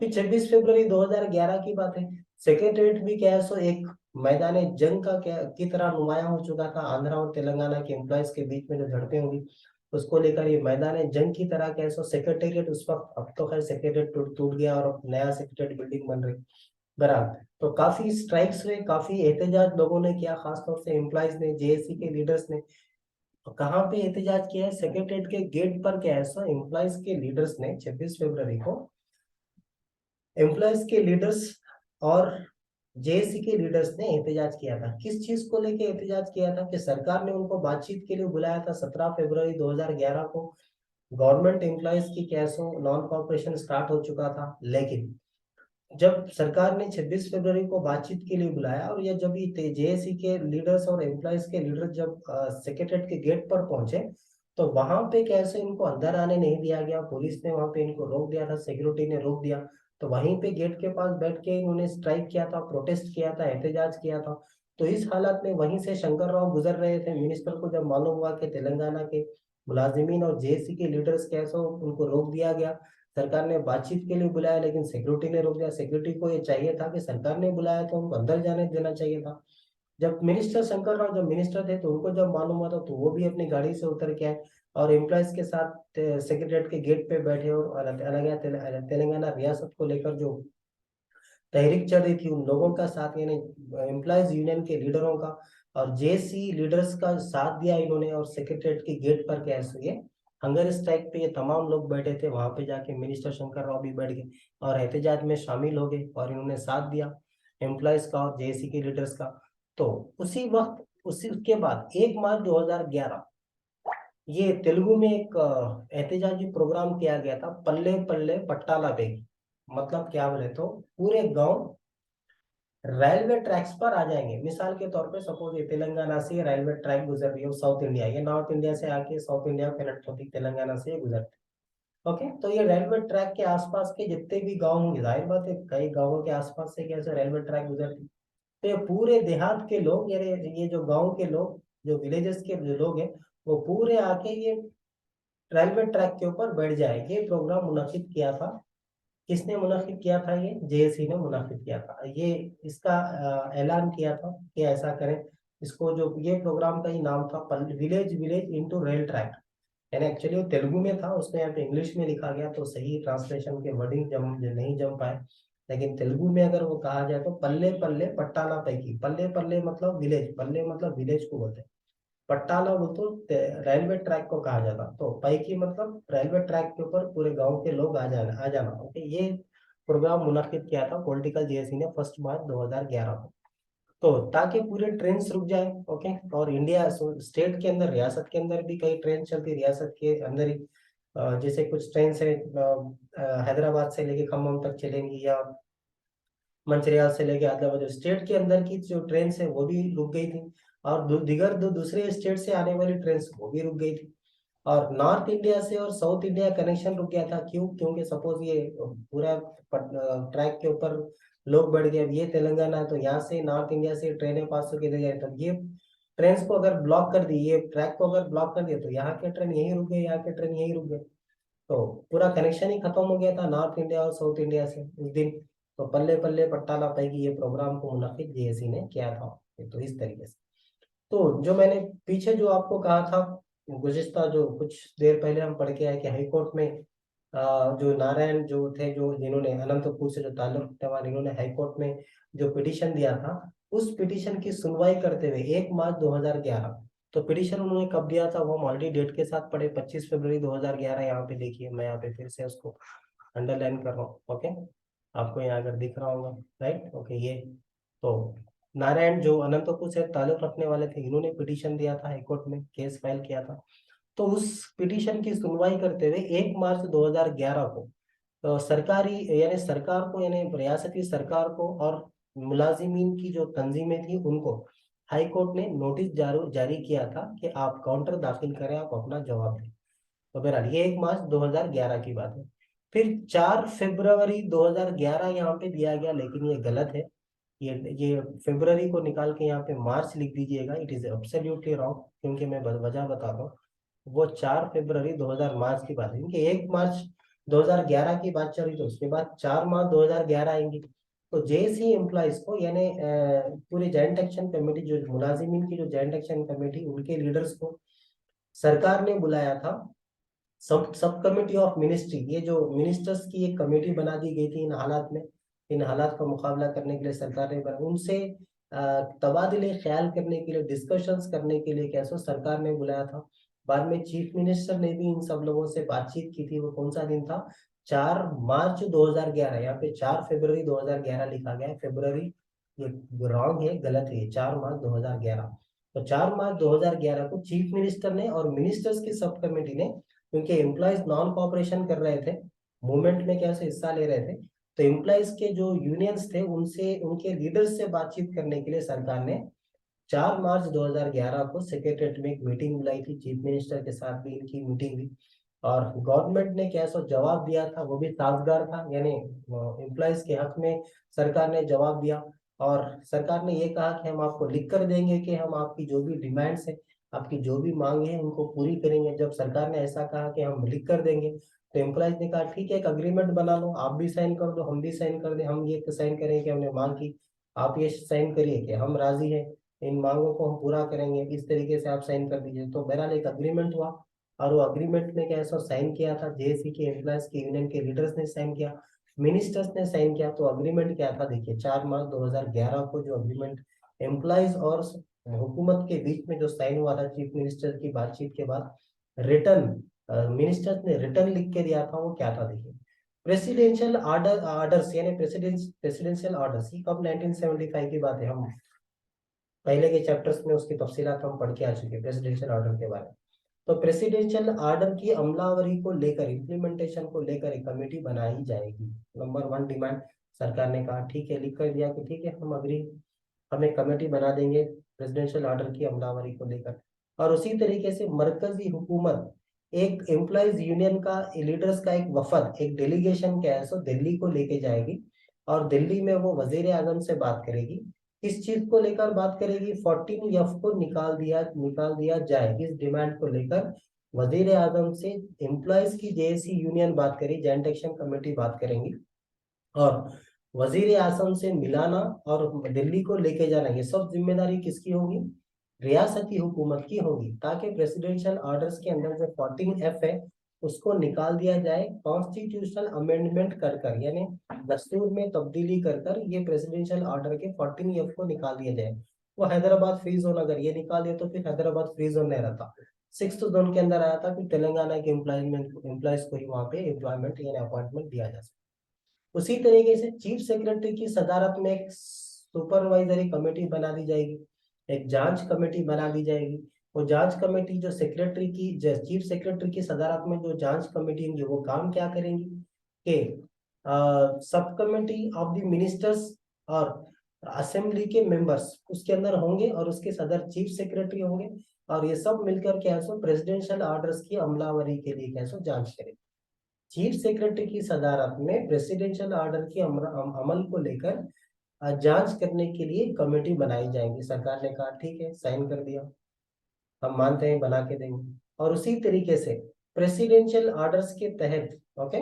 फिर 26 फरवरी 2011 की बात है, सेक्रेटरीट भी क्या है सो एक मैदान जंग का क्या की तरह नुमाया हो चुका था। आंध्रा और तेलंगाना के एम्प्लॉयज के बीच में जो झड़पें होंगी उसको लेकर ये मैदान जंग की तरह क्या है सो सेक्रेटेरिएट उस वक्त, अब तो खैर सेक्रेटेरिएट टूट गया और अब नया सेक्रेटेरिएट बिल्डिंग बन रही। बराबर। तो काफी स्ट्राइक्स हुए, काफी एहतजाज लोगों ने किया, खासतौर से एम्प्लॉयज ने, जेएसी के लीडर्स ने। तो कहाँ पे एहतजाज किया है? सेक्रेटेरिएट के गेट पर क्या है सो एम्प्लॉयज के लीडर्स ने 26 फरवरी को, एम्प्लॉयज के लीडर्स और जेएसी के लीडर्स ने एहतजाज किया था। किस चीज को लेके एहतजाज किया था? कि सरकार ने उनको बातचीत के लिए बुलाया था 17 फरवरी 2011 को। गवर्नमेंट एम्प्लॉयज की कैसो नॉन कॉपरेशन स्टार्ट हो चुका था, लेकिन जब सरकार ने 26 फरवरी को बातचीत के लिए बुलाया, और ये जब ये जेएसी के लीडर्स और एम्प्लॉयज के लीडर जब सेक्रेटरीट के गेट पर पहुंचे, तो वहां पे कैसे इनको अंदर आने नहीं दिया गया। पुलिस ने वहां पे इनको रोक दिया था, सिक्योरिटी ने रोक दिया। तो वहीं पे गेट के पास बैठ के इन्होंने स्ट्राइक किया था, प्रोटेस्ट किया था, एहतजाज किया था। तो इस हालत में वहीं से शंकर राव गुजर रहे थे, मिनिस्टर को जब मालूम हुआ कि तेलंगाना के मुलाजिमीन और जेएसी के लीडर्स कैसे उनको रोक दिया गया। सरकार ने बातचीत के लिए बुलाया, लेकिन सिक्योरिटी ने रोक दिया। सिक्योरिटी को ये चाहिए था कि सरकार ने बुलाया तो उनको अंदर जाने देना चाहिए था। जब मिनिस्टर शंकर राव जब मिनिस्टर थे, तो उनको जब मालूम हुआ था, तो वो भी अपनी गाड़ी से उतर के आए और एम्प्लॉयज के साथ सेक्रेटरीट के गेट पे बैठे, और तेलंगाना रियासत को लेकर जो तहरीक चल रही थी उन लोगों का साथ, यानी एम्प्लॉयज यूनियन के लीडरों का और जेसी लीडर्स का साथ दिया इन्होंने। और सेक्रेटरीट के गेट पर क्या है ये हंगर स्ट्राइक पे ये तमाम लोग बैठे थे, वहां पे जाके मिनिस्टर शंकर राव भी बैठ गए और एहतजाज में शामिल हो गए, और इन्होंने साथ दिया एम्प्लॉयज का और जेएसी के लीडर्स का। तो उसी वक्त, उसी उसके बाद 1 मार्च 2011 ये तेलुगु में एक एहतजाजी प्रोग्राम किया गया था, पल्ले पल्ले पट्टाला बेगी। मतलब क्या बोले तो पूरे गांव रेलवे ट्रैक्स पर आ जाएंगे। मिसाल के तौर पे सपोज ये तेलंगाना से रेलवे ट्रैक गुजर रही है साउथ इंडिया, ये नॉर्थ इंडिया से आके साउथ इंडिया कनेक्ट होती, तेलंगाना से गुजरती। ओके, तो ये रेलवे ट्रैक के आसपास के जितने भी गांव होंगे, जाहिर बात है कई गांवों के आसपास से कैसे रेलवे ट्रैक गुजरती, तो ये पूरे देहात के लोग, ये जो गांव के लोग, जो विलेजेस के जो लोग हैं, वो पूरे आके ये रेलवे ट्रैक के ऊपर बैठ जाएंगे। ये प्रोग्राम मुनक्किद किया था। किसने मुनाफिक किया था? ये जेएसी ने मुनाफिक किया था। ये इसका ऐलान किया था कि ऐसा करें। इसको जो ये प्रोग्राम का ही नाम था village village into rail track, यानी एक्चुअली वो तेलुगु में था, उसमें यहाँ पे इंग्लिश में लिखा गया तो सही ट्रांसलेशन के वर्डिंग नहीं जम पाए। लेकिन तेलुगु में अगर वो कहा जाए तो पल्ले पल्ले पट्टाला पैकी, पल्ले पल्ले मतलब विलेज, पल्ले मतलब विलेज को बोलते हैं, पट्टाला वो तो रेलवे ट्रैक को कहा जाता। तो पैकी मतलब रेलवे ट्रैक के ऊपर पूरे गांव के लोग आ जाना। ओके, ये प्रोग्राम मुनक्किद किया था पॉलिटिकल जेएसी ने 1 मार्च 2011 को, तो ताकि पूरे ट्रेन रुक जाए। ओके, और इंडिया स्टेट के अंदर, रियासत के अंदर भी कई ट्रेन चलती, रियासत के अंदर ही जैसे कुछ ट्रेन से हैदराबाद से लेके खम्मम तक चलेंगी, या मंचिरियाल से लेके आदिलाबाद, स्टेट के अंदर की जो ट्रेन है वो भी रुक गई थी, और दिगर दूसरे स्टेट से आने वाली ट्रेन वो भी रुक गई थी। और नॉर्थ इंडिया से और साउथ इंडिया कनेक्शन रुक गया था। क्यों? क्योंकि सपोज ये पूरा ट्रैक के ऊपर लोग बढ़ गए, अब ये तेलंगाना है तो यहाँ से नॉर्थ इंडिया से ट्रेनें पास होकर इधर जाए, तो ये ट्रेन को अगर ब्लॉक कर दी, ये ट्रैक को अगर ब्लॉक कर दिया, तो यहाँ के ट्रेन यहीं रुक गए, यहाँ के ट्रेन यहीं रुक गए। तो पूरा कनेक्शन ही खत्म हो गया था नॉर्थ इंडिया और साउथ इंडिया से उस दिन। तो पल्ले पल्ले पट्टाला पैगी ये प्रोग्राम को मुनाफिक जेएसी ने किया था। तो इस तरीके से, तो जो मैंने पीछे जो आपको कहा था, गुज़िश्ता जो कुछ देर पहले हम पढ़ के आए कि हाई कोर्ट में जो नारायण जो थे, जो जिन्होंने अनंतपुर से जो ताल्लुक रखने वाले, इन्होंने हाई कोर्ट में जो पिटीशन दिया था, उस पिटीशन की सुनवाई करते हुए 1 मार्च 2011, तो पिटीशन उन्होंने कब दिया था वो हम ऑलरेडी डेट के साथ पढ़े, 25 फरवरी 2011। यहाँ पे देखिए, मैं यहाँ पे फिर से उसको अंडरलाइन कर रहा हूँ। ओके, आपको यहाँ अगर दिख रहा होगा, राइट, ओके, ये तो नारायण जो अनंतपुर से ताल्लुक रखने वाले थे, इन्होंने पिटीशन दिया था हाईकोर्ट में, केस फाइल किया था। तो उस पिटीशन की सुनवाई करते हुए 1 मार्च 2011 को सरकारी यानी सरकार को, यानी रियासती सरकार को और मुलाजिमीन की जो तंजीमें थी उनको हाई कोर्ट ने नोटिस जारी किया था कि आप काउंटर दाखिल करें, आप अपना जवाब दें। तो बहरहाल ये 1 मार्च 2011 की बात है। फिर 4 फरवरी 2011 यहाँ पे दिया गया, लेकिन ये गलत है। ये फरवरी को निकाल के यहाँ पे मार्च लिख दीजिएगा, इट इज एब्सोल्युटली रॉन्ग, क्योंकि मैं वजह बताता हूँ। वो 4 फरवरी 2000 मार्च की बात है, क्योंकि 1 मार्च 2011 की बात चल रही, तो उसके बाद 4 मार्च 2011 आएंगी। तो जेएसी एम्प्लॉइज को, यानी पूरे जॉइंट एक्शन कमेटी, जो मुलाजिमीन की जो जॉइंट एक्शन कमेटी, उनके लीडर्स को सरकार ने बुलाया था। सब कमेटी ऑफ मिनिस्ट्री, ये जो मिनिस्टर्स की एक कमेटी बना दी गई थी इन हालात में, इन हालात का मुकाबला करने के लिए सरकार ने बना, उनसे तबादले ख्याल करने के लिए, डिस्कशंस करने के लिए कैसे सरकार ने बुलाया था। बाद में चीफ मिनिस्टर ने भी इन सब लोगों से बातचीत की थी। वो कौन सा दिन था? 4 मार्च 2011। यहाँ पे 4 फरवरी 2011 लिखा गया है, फरवरी ये रॉन्ग है, गलत है, 4 मार्च 2011। तो 4 मार्च 2011 को चीफ मिनिस्टर ने और मिनिस्टर्स की सब कमेटी ने, क्योंकि एम्प्लॉयज नॉन कॉपरेशन कर रहे थे, मूवमेंट में कैसे हिस्सा ले रहे थे, तो एम्प्लॉयज के जो यूनियंस थे उनसे, उनके लीडर्स से बातचीत करने के लिए सरकार ने 4 मार्च 2011 को सेक्रेटरीट में एक मीटिंग बुलाई थी। चीफ मिनिस्टर के साथ भी इनकी मीटिंग हुई, और गवर्नमेंट ने कैसा जवाब दिया था, वो भी साजगार था, यानी एम्प्लॉयज के हक में सरकार ने जवाब दिया। और सरकार ने ये कहा कि हम आपको लिख कर देंगे कि हम आपकी जो भी डिमांड्स है, आपकी जो भी मांगे हैं, उनको पूरी करेंगे। जब सरकार ने ऐसा कहा कि हम लिख कर देंगे, तो एम्प्लॉयज ने कहा ठीक है, एक अग्रीमेंट बना लो, आप भी साइन कर दो, हम भी साइन कर दें, हम ये साइन करें कि हमने मांग की, आप ये साइन करिए कि हम राजी हैं, इन मांगों को हम पूरा करेंगे, इस तरीके से आप साइन कर दीजिए। तो बहरहाल एक अग्रीमेंट हुआ, और वो अग्रीमेंट में कैसा साइन किया था, जेएसी के एम्प्लॉयज के यूनियन के लीडर्स ने साइन किया, मिनिस्टर्स ने साइन किया। तो अग्रीमेंट क्या था, देखिए, 4 मार्च 2011 को जो अग्रीमेंट एम्प्लॉयज और हुकूमत के बीच में जो साइन हुआ था चीफ मिनिस्टर की बातचीत के बाद, रिटर्न मिनिस्टर्स ने रिटर्न लिख के दिया था, वो क्या था देखिए, प्रेसिडेंशियल ऑर्डर्स, यानी प्रेसिडेंशियल ऑर्डर्स, ये कब 1975 की बात है, हम पहले के चैप्टर्स में उसकी तफसीलात हम पढ़ के आ चुके हैं प्रेसिडेंशियल ऑर्डर के बारे में। तो प्रेसिडेंशियल ऑर्डर की अमलावरी को लेकर, इम्प्लीमेंटेशन को लेकर एक कमेटी बनाई जाएगी। नंबर 1 डिमांड, सरकार ने कहा ठीक है, लिख कर दिया कि ठीक है, हम अग्री, हम एक कमेटी बना देंगे प्रेसिडेंशियल ऑर्डर की अमलावरी को लेकर। और उसी तरीके से मरकजी हुकूमत एक एम्प्लॉयज यूनियन का, लीडर्स का एक वफद, एक डेलीगेशन क्या है, सो दिल्ली को लेके जाएगी, और दिल्ली में वो वजीर आजम से बात करेगी। इस चीज को लेकर बात करेगी, 14F को निकाल दिया जाए, इस डिमांड को लेकर वजीर आजम से एम्प्लॉयज की जेएसी यूनियन बात करेगी, जॉइंट एक्शन कमेटी बात करेंगी, और वजीर आजम से मिलाना और दिल्ली को लेके जाना, ये सब जिम्मेदारी किसकी होगी? रियासती हुकूमत की होगी, ताकि प्रेसिडेंशियल ऑर्डर्स के अंदर जो 14F है उसको निकाल दिया जाए, कॉन्स्टिट्यूशनल अमेंडमेंट कर यानी दस्तूर में तब्दीली कर ये प्रेसिडेंशियल ऑर्डर के 14F को निकाल दिया जाए। वो हैदराबाद फ्री जोन अगर ये निकाल दिया, तो फिर हैदराबाद फ्री जोन नहीं रहता, 6th जोन के अंदर आया था, फिर तेलंगाना के एम्प्लॉयज को ही वहाँ पे एम्प्लॉयमेंट यानी अपॉइंटमेंट दिया जा सकता। उसी तरीके से चीफ सेक्रेटरी की सदारत में एक सुपरवाइजरी कमेटी बना दी जाएगी, एक जांच कमेटी बना दी जाएगी। वो जांच कमेटी जो चीफ सेक्रेटरी की सदारत में जो जांच कमेटी होंगी, वो काम क्या करेंगी कि sub committee of the ministers और असेंबली के मेंबर्स उसके अंदर होंगे, और उसके सदर चीफ सेक्रेटरी होंगे, और ये सब मिलकर क्या है, सो प्रेसिडेंशियल ऑर्डर्स की अमलावरी के लिए क्या है, सो जांच करेंगे। चीफ सेक्रेटरी की सदारत में प्रेसिडेंशियल ऑर्डर की अमल को लेकर जांच करने के लिए कमेटी बनाई जाएगी। सरकार ने कहा ठीक है, साइन कर दिया, हम मानते हैं, बना के देंगे। और उसी तरीके से प्रेसिडेंशियल ऑर्डर्स के तहत, ओके,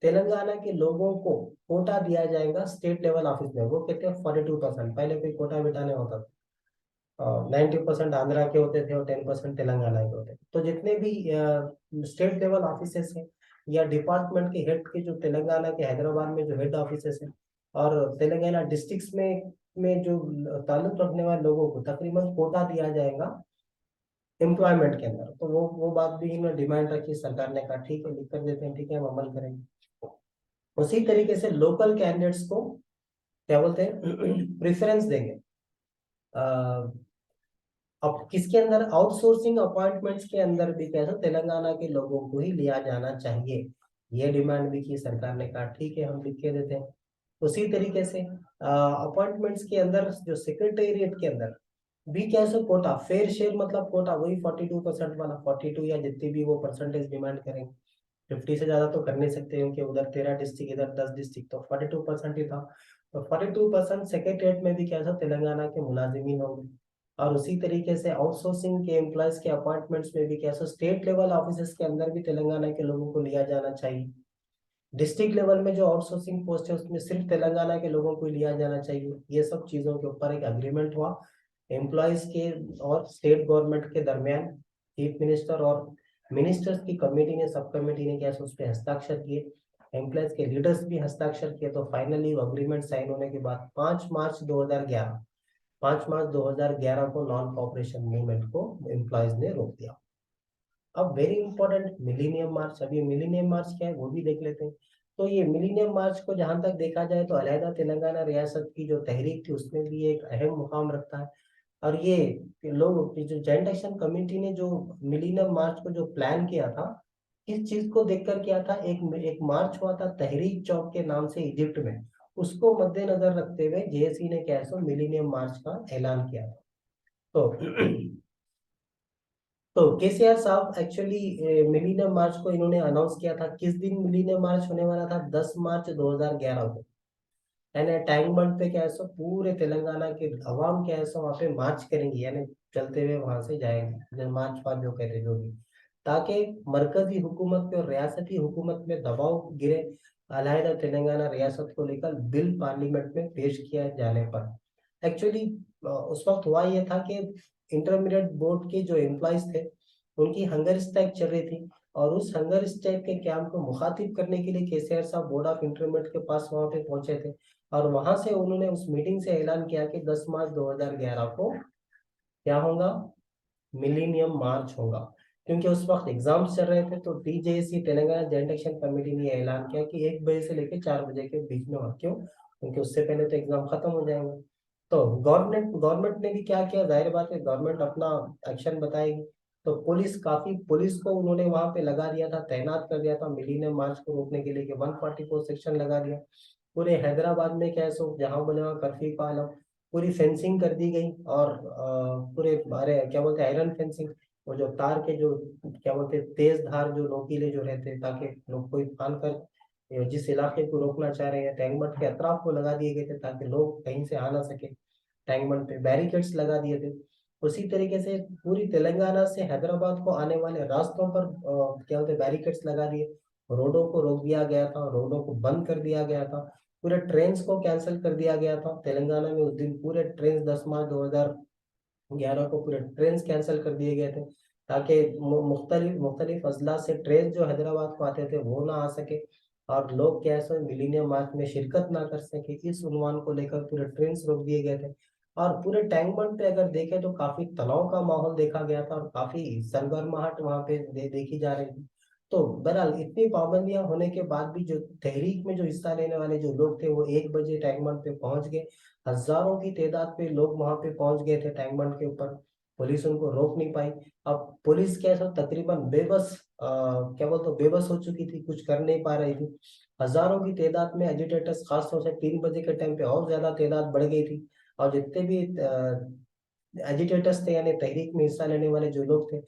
तेलंगाना के लोगों को कोटा दिया जाएगा स्टेट लेवल ऑफिस में। वो कहते हैं 42%, पहले कोई कोटा बिठाने होता था। 90% आंध्रा के होते थे और 10% तेलंगाना के होते थे। तो जितने भी स्टेट लेवल ऑफिसेस हैं या डिपार्टमेंट के हेड के, जो तेलंगाना के हैदराबाद में जो हेड ऑफिसेस हैं और तेलंगाना डिस्ट्रिक्ट्स में जो ताल्लुक रखने वाले लोगों को तकरीबन कोटा दिया जाएगा एम्प्लॉयमेंट के अंदर। तो वो बात भी इन्होंने डिमांड रखी, सरकार ने कहा ठीक है, लिख कर देते हैं, ठीक है, हम अमल करेंगे। उसी तरीके से लोकल कैंडिडेट्स को क्या बोलते हैं प्रेफरेंस देंगे। अब किसके अंदर, आउटसोर्सिंग अपॉइंटमेंट्स के अंदर भी कैसे तेलंगाना के लोगों को ही लिया जाना चाहिए, ये डिमांड भी की। सरकार ने कहा ठीक है, हम लिख के देते हैं। उसी तरीके से अपॉइंटमेंट्स के अंदर जो सेक्रेटेरिएट के अंदर भी कैसे कोटा, फेयर शेयर मतलब कोटा वही 42% वाला, 42 या जितनी भी वो परसेंटेज डिमांड करेंगे। 50 से ज्यादा तो कर नहीं सकते क्योंकि उधर 13 डिस्ट्रिक्ट, इधर 10 डिस्ट्रिक्ट, तो 42% ही था। तो 42% सेक्रेटेरिएट में भी कैसा तेलंगाना के मुलाजिमीन होंगे। और उसी तरीके से आउटसोर्सिंग के एम्प्लॉयज के अपॉइंटमेंट्स में भी कैसा स्टेट लेवल ऑफिस के अंदर भी तेलंगाना के लोगों को लिया जाना चाहिए। डिस्ट्रिक्ट लेवल में जो आउटसोर्सिंग पोस्ट है उसमें सिर्फ तेलंगाना के लोगों को लिया जाना चाहिए। ये सब चीजों के ऊपर एक अग्रीमेंट हुआ एम्प्लॉयज के और स्टेट गवर्नमेंट के दरमियान। चीफ मिनिस्टर और मिनिस्टर्स की कमेटी ने, सब कमेटी ने कैसे उस पर हस्ताक्षर किए, एम्प्लॉयज के लीडर्स भी हस्ताक्षर किए। तो फाइनली अग्रीमेंट साइन होने के बाद 5 मार्च 2011 को नॉन कॉपरेशन मूवमेंट को एम्प्लॉयज ने रोक दिया। अब वेरी इंपॉर्टेंट मिलीनियम मार्च। अब ये मिलीनियम मार्च क्या है वो भी देख लेते हैं। तो ये मिलीनियम मार्च को जहां तक देखा जाए तो अलहदा तेलंगाना रियासत की जो तहरीक थी उसमें भी एक अहम मुकाम रखता है। और ये लोग, जो जॉइंट एक्शन कमेटी ने जो मिलीनियम मार्च को जो प्लान किया था, इस चीज को देखकर किया था। एक मार्च हुआ था तहरीक चौक के नाम से इजिप्ट में, उसको मद्देनजर रखते हुए जेएसी ने क्या है मिलीनियम मार्च का ऐलान किया था। तो तो केसीआर साहब एक्चुअली मिलीनियम मार्च को इन्होंने अनाउंस किया था। किस दिन मिलीनियम मार्च होने वाला था? 10 मार्च 2011 को। यानी टैंक बंड पे क्या है पूरे तेलंगाना के अवाम क्या है वहां पे मार्च करेंगी, यानी चलते हुए वहां से जाएंगे, मार्च पास जो कहते हैं जो भी, ताकि मरकजी हुकूमत पे और रियासती हुकूमत में दबाव गिरे अलहदा तेलंगाना रियासत को लेकर बिल पार्लियामेंट में पेश किया जाने पर। एक्चुअली उस वक्त हुआ ये था कि इंटरमीडिएट बोर्ड के जो एम्प्लॉयज थे उनकी हंगर स्ट्राइक चल रही थी। और उस हंगर स्ट्राइक के कैंप को मुखातिब करने के लिए केसीआर साहब बोर्ड ऑफ इंटरमीडिएट के पास वहां पे पहुंचे थे। और वहां से उन्होंने उस मीटिंग से ऐलान किया कि 10 मार्च 2011 को क्या होगा, मिलीनियम मार्च होगा। क्योंकि उस वक्त एग्जाम्स चल रहे थे तो टीजेएसी तेलंगाना जॉइंट एक्शन कमेटी ने ऐलान किया कि 1 बजे से लेकर 4 बजे के बीच में हो। क्यों? क्योंकि उससे पहले तो एग्जाम खत्म हो जाएंगे। तो गवर्नमेंट ने भी क्या किया, जाहिर बात है गवर्नमेंट अपना एक्शन बताएगी। तो पुलिस को उन्होंने वहां पे लगा दिया था, तैनात कर दिया था मिलीनियम मार्च को रोकने के लिए कि 144 सेक्शन लगा दिया। पूरे हैदराबाद में क्या है जहां बने कर्फ्यू का आलम, पूरी फेंसिंग कर दी गई। और पूरे अरे क्या बोलते हैं आयरन फेंसिंग, वो जो तार के जो क्या बोलते हैं तेज धार जो नोकीले जो रहते हैं, ताकि लोग कोई फान कर जिस इलाके को रोकना चाह रहे हैं टैंक बंद के अतराफ को लगा दिए गए थे ताकि लोग कहीं से आ ना सके। टैंक बंद पे बैरिकेड्स लगा दिए थे। उसी तरीके से पूरी तेलंगाना से हैदराबाद को आने वाले रास्तों पर क्या बोलते हैं बैरिकेड्स लगा दिए। रोडों को रोक दिया गया था, रोडों को बंद कर दिया गया था, पूरे ट्रेन को कैंसिल कर दिया गया था। तेलंगाना में उस दिन पूरे ट्रेन 10 मार्च 2011 को पूरे ट्रेन कैंसिल कर दिए गए थे ताकि मुख्तलिफ मुख्तलिफ अजला से ट्रेन जो हैदराबाद को आते थे वो ना आ सके और लोग क्या है मिलीनियम मार्च में शिरकत ना कर सके। इस उन्वान को लेकर पूरे ट्रेन रोक दिए गए थे। और पूरे टैंक बंड पे अगर देखें तो काफी तनाव का माहौल देखा गया था और काफी सरगर्माहट वहां पे देखी जा रही थी। तो बहरहाल इतनी पाबंदियां होने के बाद भी जो तहरीक में जो हिस्सा लेने वाले जो लोग थे वो 1 बजे टैंक बंड पे पहुंच गए। हजारों की तादाद पे लोग वहां पे पहुंच गए थे टैंक बंड के ऊपर। पुलिस उनको रोक नहीं पाई। अब पुलिस क्या है तकरीबन बेबस क्या बोलते हो बेबस हो चुकी थी, कुछ कर नहीं पा रही थी। हजारों की तादाद में एजिटेटर्स, खासतौर से 3 बजे के टाइम पे और ज्यादा तादाद बढ़ गई थी। और जितने भी एजिटेटर्स थे यानी तहरीक में हिस्सा लेने वाले जो लोग थे,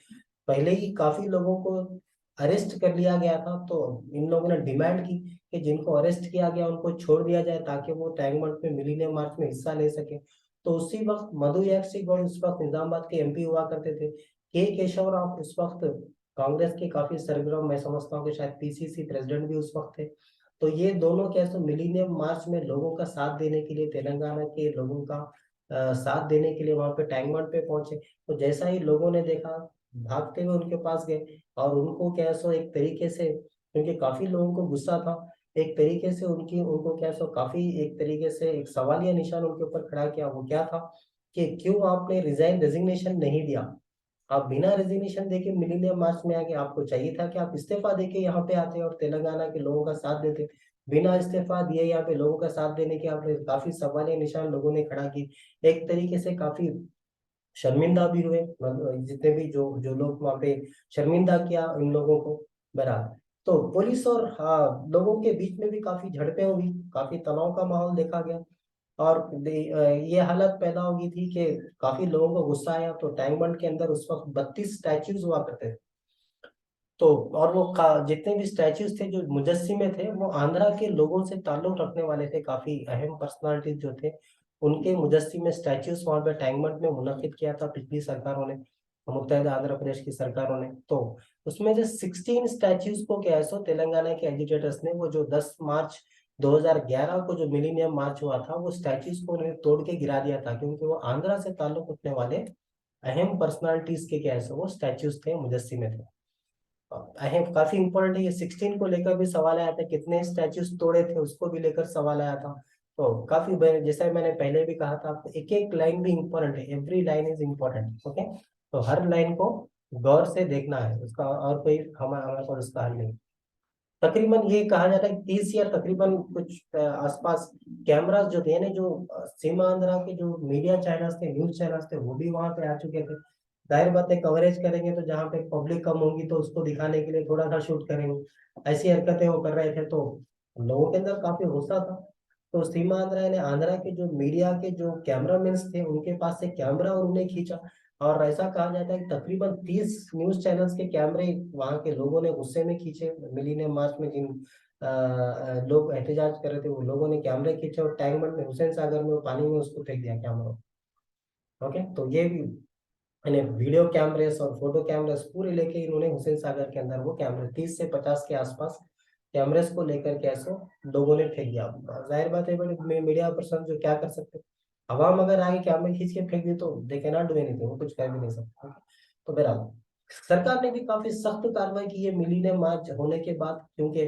पहले ही काफी लोगों को अरेस्ट कर लिया गया था। तो इन लोगों ने डिमांड की कि जिनको अरेस्ट किया गया उनको छोड़ दिया जाए ताकि वो टैंक बंड में मिलीनियम मार्च में हिस्सा ले सके। तो उसी वक्त मधु याग्निक गौड़ उस वक्त निजामाबाद के एमपी हुआ करते थे। के केशव राव उस वक्त कांग्रेस के काफी सरगर्म, मैं समझता हूँ कि शायद पीसीसी प्रेसिडेंट भी उस वक्त थे। तो ये दोनों क्या है मिलीनियम मार्च में लोगों का साथ देने के लिए, तेलंगाना के लोगों का साथ देने के लिए वहां पे टैंक बंड पे पहुंचे। तो जैसा ही लोगों ने देखा, भागते हुए उनके पास गए और उनको क्या है एक तरीके से, क्योंकि काफी लोगों को गुस्सा था, एक तरीके से उनको क्या है काफी एक तरीके से एक सवालिया निशान उनके ऊपर खड़ा किया। वो क्या था कि क्यों आपने रेजिग्नेशन नहीं दिया? आप बिना रेजिग्नेशन देके मिलीनियम मार्च में आके, आपको चाहिए था कि आप इस्तीफा देके यहाँ पे आते और तेलंगाना के लोगों का साथ देते। बिना इस्तीफा दिए यहाँ पे लोगों का साथ देने के आपने काफी सवालिया निशान लोगों ने खड़ा की। एक तरीके से काफी शर्मिंदा भी हुए, मतलब जितने भी जो जो लोग वहाँ पे, शर्मिंदा किया इन लोगों को। बहरहाल, तो पुलिस और लोगों के बीच में भी काफी झड़पें हुई, काफी तनाव का माहौल देखा गया। और ये हालत पैदा हो गई थी कि काफी लोगों को गुस्सा आया। तो टैंक बंड के अंदर उस वक्त 32 स्टैच्यूज हुआ करते थे। तो और वो जितने भी स्टैच्यूज थे जो मुजस्सिमे थे, वो आंध्रा के लोगों से ताल्लुक रखने वाले थे, काफी अहम पर्सनालिटीज जो थे उनके मुजस्सिमे स्टैच्यूज वहां पे टैंक बंड में मुनक्किद किया था पिछली सरकारों ने, मुत्तहिदा आंध्र प्रदेश की सरकारों ने। तो उसमें से 16 स्टैच्यूज को क्या है तेलंगाना के एजुकेटर्स ने, वो जो 10 मार्च 2011 को जो मिलीनियम मार्च हुआ था, वो स्टैच्यूज को उन्होंने तोड़ के गिरा दिया था, क्योंकि वो आंध्रा से ताल्लुक रखने वाले अहम पर्सनालिटीज के क्या है वो स्टैच्यूज थे, मुजस्सिमे थे। अहम काफी इंपॉर्टेंट है। ये 16 को लेकर भी सवाल आया था, कितने स्टैच्यूज तोड़े थे उसको भी लेकर सवाल आया था। तो काफी जैसा मैंने पहले भी कहा था आपको, एक एक लाइन भी इंपॉर्टेंट है, every line is important. Okay, तो हर लाइन को गौर से देखना है उसका, और कोई हमारे हमारे पास उसका हल नहीं। तकरीबन ये कहा जाता है 30 या तकरीबन कुछ आसपास कैमरास जो थे ना, जो सीमांध्रा के जो मीडिया चैनल्स थे, न्यूज चैनल्स थे, वो भी वहां पे आ चुके थे। जाहिर बात है, कवरेज करेंगे तो जहाँ पे पब्लिक कम होगी तो उसको दिखाने के लिए थोड़ा सा शूट करेंगे, ऐसी हरकतें वो कर रहे थे। तो लोगों के अंदर काफी गुस्सा था। तो सीमांध्रा ने आंध्रा के जो मीडिया के जो कैमरामैन थे उनके पास से कैमरा और उन्हें खींचा। और ऐसा कहा जाता है कि तकरीबन 30 न्यूज चैनल्स के कैमरे वहां के लोगों ने गुस्से में खींचे। मिलीनियम मार्च में जिन लोग एहतजाज कर रहे थे, वो लोगों ने कैमरे खींचे और टैंक बंड में, हुसैन सागर में, वो पानी में उसको फेंक दिया कैमरा। ओके, तो ये भी यानी वीडियो कैमरेस और फोटो कैमरेस पूरे लेके इन्होंने हुसैन सागर के अंदर वो कैमरे 30 से 50 के आसपास कैमरेस को लेकर के ऐसे लोगों ने फेंक दिया। जाहिर बात है, बड़े मीडिया पर्सन जो क्या कर सकते, हवा में अगर आगे कैमरे खींच के फेंक दी तो they can not do anything, वो कुछ कर भी नहीं सकते। तो बहरहाल, सरकार ने भी काफी सख्त कार्रवाई की है मिलीनियम मार्च होने के बाद, क्योंकि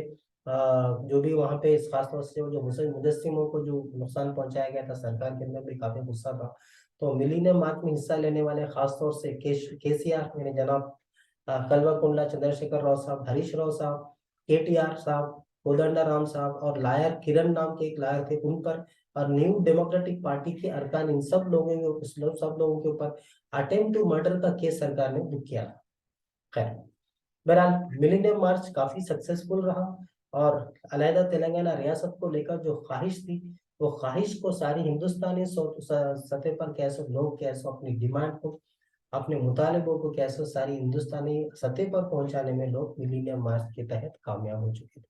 जो भी वहां पे खासतौर से वो जो मुजस्सिमों को जो नुकसान पहुंचाया गया था, सरकार के अंदर भी काफी गुस्सा था। तो मिलीनियम मार्च में हिस्सा लेने वाले खासतौर से केसीआर यानी जनाब कल्वाकुंडला चंद्रशेखर राव साहब, हरीश राव साहब, केटीआर साहब, कोदंडा राम साहब और लायर किरण नाम के एक लायर थे उन पर, और न्यू डेमोक्रेटिक पार्टी के अरकान, इन सब लोगों के ऊपर अटेम्प्ट टू मर्डर का केस सरकार ने बुक किया था। खैर, बहरहाल मिलीनियम मार्च काफी सक्सेसफुल रहा। और अलहदा तेलंगाना रियासत को लेकर जो ख्वाहिश थी, वो ख्वाहिश को सारी हिंदुस्तानी सतह पर कैसे लोग कैसे अपनी डिमांड को, अपने मुतालिबों को कैसे सारी हिंदुस्तानी सतह पर पहुंचाने में लोग मिलीनियम मार्च के तहत कामयाब हो चुके थे।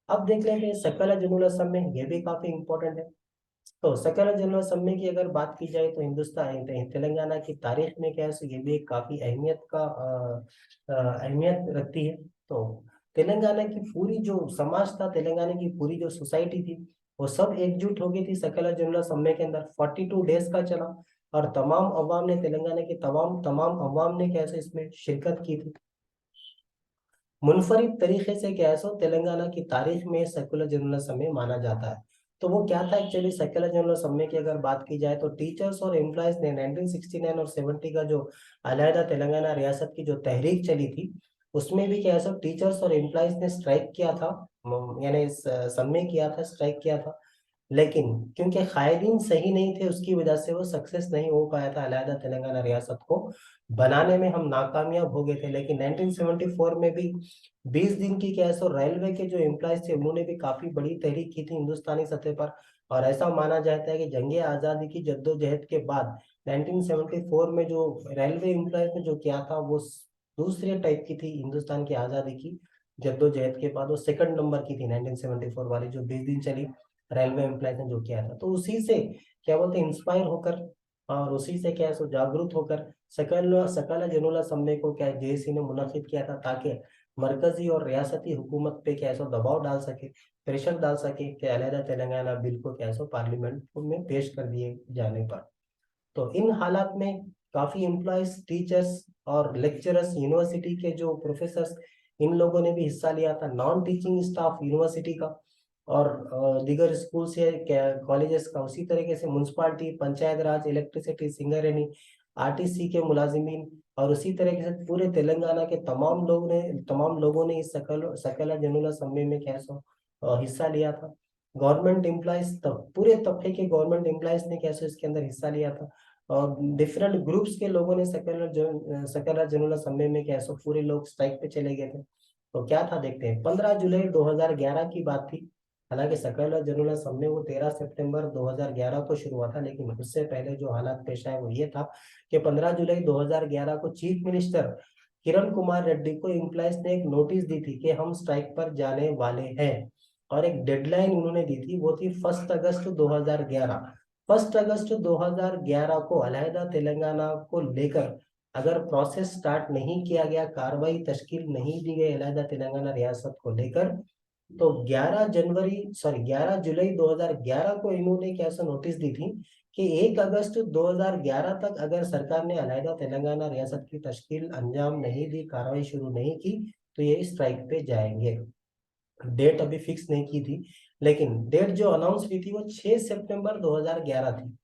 अब देख लेते हैं सकल जुलूस असम में, ये भी काफी इंपॉर्टेंट है। तो सकल जुलूस असम की अगर बात की जाए तो हिंदुस्तान तेलंगाना की तारीख में क्या है ये भी एक काफी अहमियत रखती है। तो तेलंगाना की पूरी जो समाज था, तेलंगाना की पूरी जो सोसाइटी थी, वो सब एकजुट हो गई थी सकल जुलूस असम के अंदर। 42 डेज का चला और तमाम अवाम ने, तेलंगाना के तमाम तमाम अवाम ने कैसे इसमें शिरकत की थी। मुनफरिद तरीके से क्या है तेलंगाना की तारीख में सेकुलर जनरल असम्बली माना जाता है। तो वो क्या था एक्चुअली सेकुलर जनरल असम्बली की अगर बात की जाए तो टीचर्स और एम्प्लॉयज ने 1969 और 70 का जो अलहदा तेलंगाना रियासत की जो तहरीक चली थी, उसमें भी क्या है टीचर्स और एम्प्लॉयज ने स्ट्राइक किया था, यानी सम्मे किया था, स्ट्राइक किया था। लेकिन क्योंकि कायदीन सही नहीं थे, उसकी वजह से वो सक्सेस नहीं हो पाया था, अलहदा तेलंगाना रियासत को बनाने में हम नाकामयाब हो गए थे। लेकिन 1974 में भी 20 दिन की क्या है रेलवे के जो एम्प्लॉयज थे उन्होंने भी काफी बड़ी तहरीक की थी हिंदुस्तानी सतह पर। और ऐसा माना जाता है कि जंगे आजादी की जद्दोजहद के बाद 1974 में जो रेलवे एम्प्लॉयज ने जो किया था, वो दूसरे टाइप की थी हिंदुस्तान की आजादी की जद्दोजहद के बाद, वो सेकंड नंबर की थी 1974 वाली जो 20 दिन चली रेलवे एम्प्लॉयज ने जो किया था। तो उसी से क्या बोलते हैं इंस्पायर होकर और उसी से क्या है जागरूक होकर सकल सकल जनोला सम्मेलन को क्या जेएसी ने मुनक्किद किया था, ताकि मरकजी और रियासती हुकूमत पे क्या सो दबाव डाल सके, प्रेशर डाल सके कि अलहदा तेलंगाना बिल को क्या सो पार्लियामेंट में पेश कर दिए जाने पर। तो इन हालात में काफी एम्प्लॉयज, टीचर्स और लेक्चरर्स, यूनिवर्सिटी के जो प्रोफेसर्स, इन लोगों ने भी हिस्सा लिया था, नॉन टीचिंग स्टाफ यूनिवर्सिटी का और दीगर स्कूल से कॉलेजेस का, उसी तरीके से म्यूनसिपालिटी, पंचायत राज, इलेक्ट्रिसिटी, सिंगरेनी, आरटीसी के मुलाजिमीन और उसी तरीके से पूरे तेलंगाना के तमाम लोगों ने इस सकला जनुला सम्मेलन में क्या सो हिस्सा लिया था। गवर्नमेंट एम्प्लॉयज, पूरे तबके के गवर्नमेंट एम्प्लॉयज ने कैसे इसके अंदर हिस्सा लिया था और डिफरेंट ग्रुप्स के लोगों ने सकला जनुला सम्मेलन में कैसे पूरे लोग स्ट्राइक पे चले गए थे। तो क्या था देखते हैं। 15 जुलाई 2011 की बात थी। हालांकि सकला जनुला सम्मेलन वो 13 सितंबर 2011 को शुरू हुआ था, लेकिन उससे पहले जो हालात पेश आए वो ये था कि 15 जुलाई 2011 को चीफ मिनिस्टर किरण कुमार रेड्डी को एम्प्लॉयज ने एक नोटिस दी थी कि हम स्ट्राइक पर जाने वाले हैं और एक डेडलाइन उन्होंने दी थी, वो थी 1 अगस्त 2011। 1 अगस्त 2011 को अलहदा तेलंगाना को लेकर अगर प्रोसेस स्टार्ट नहीं किया गया, कार्रवाई तश्कील नहीं दी गई अलहदा तेलंगाना रियासत को लेकर, तो 11 जुलाई 2011 को इन्होंने कैसा नोटिस दी थी कि 1 अगस्त 2011 तक अगर सरकार ने अलहदा तेलंगाना रियासत की तश्कील अंजाम नहीं दी, कार्रवाई शुरू नहीं की, तो ये स्ट्राइक पे जाएंगे। डेट अभी फिक्स नहीं की थी, लेकिन डेट जो अनाउंस हुई थी वो 6 सितंबर 2011 थी।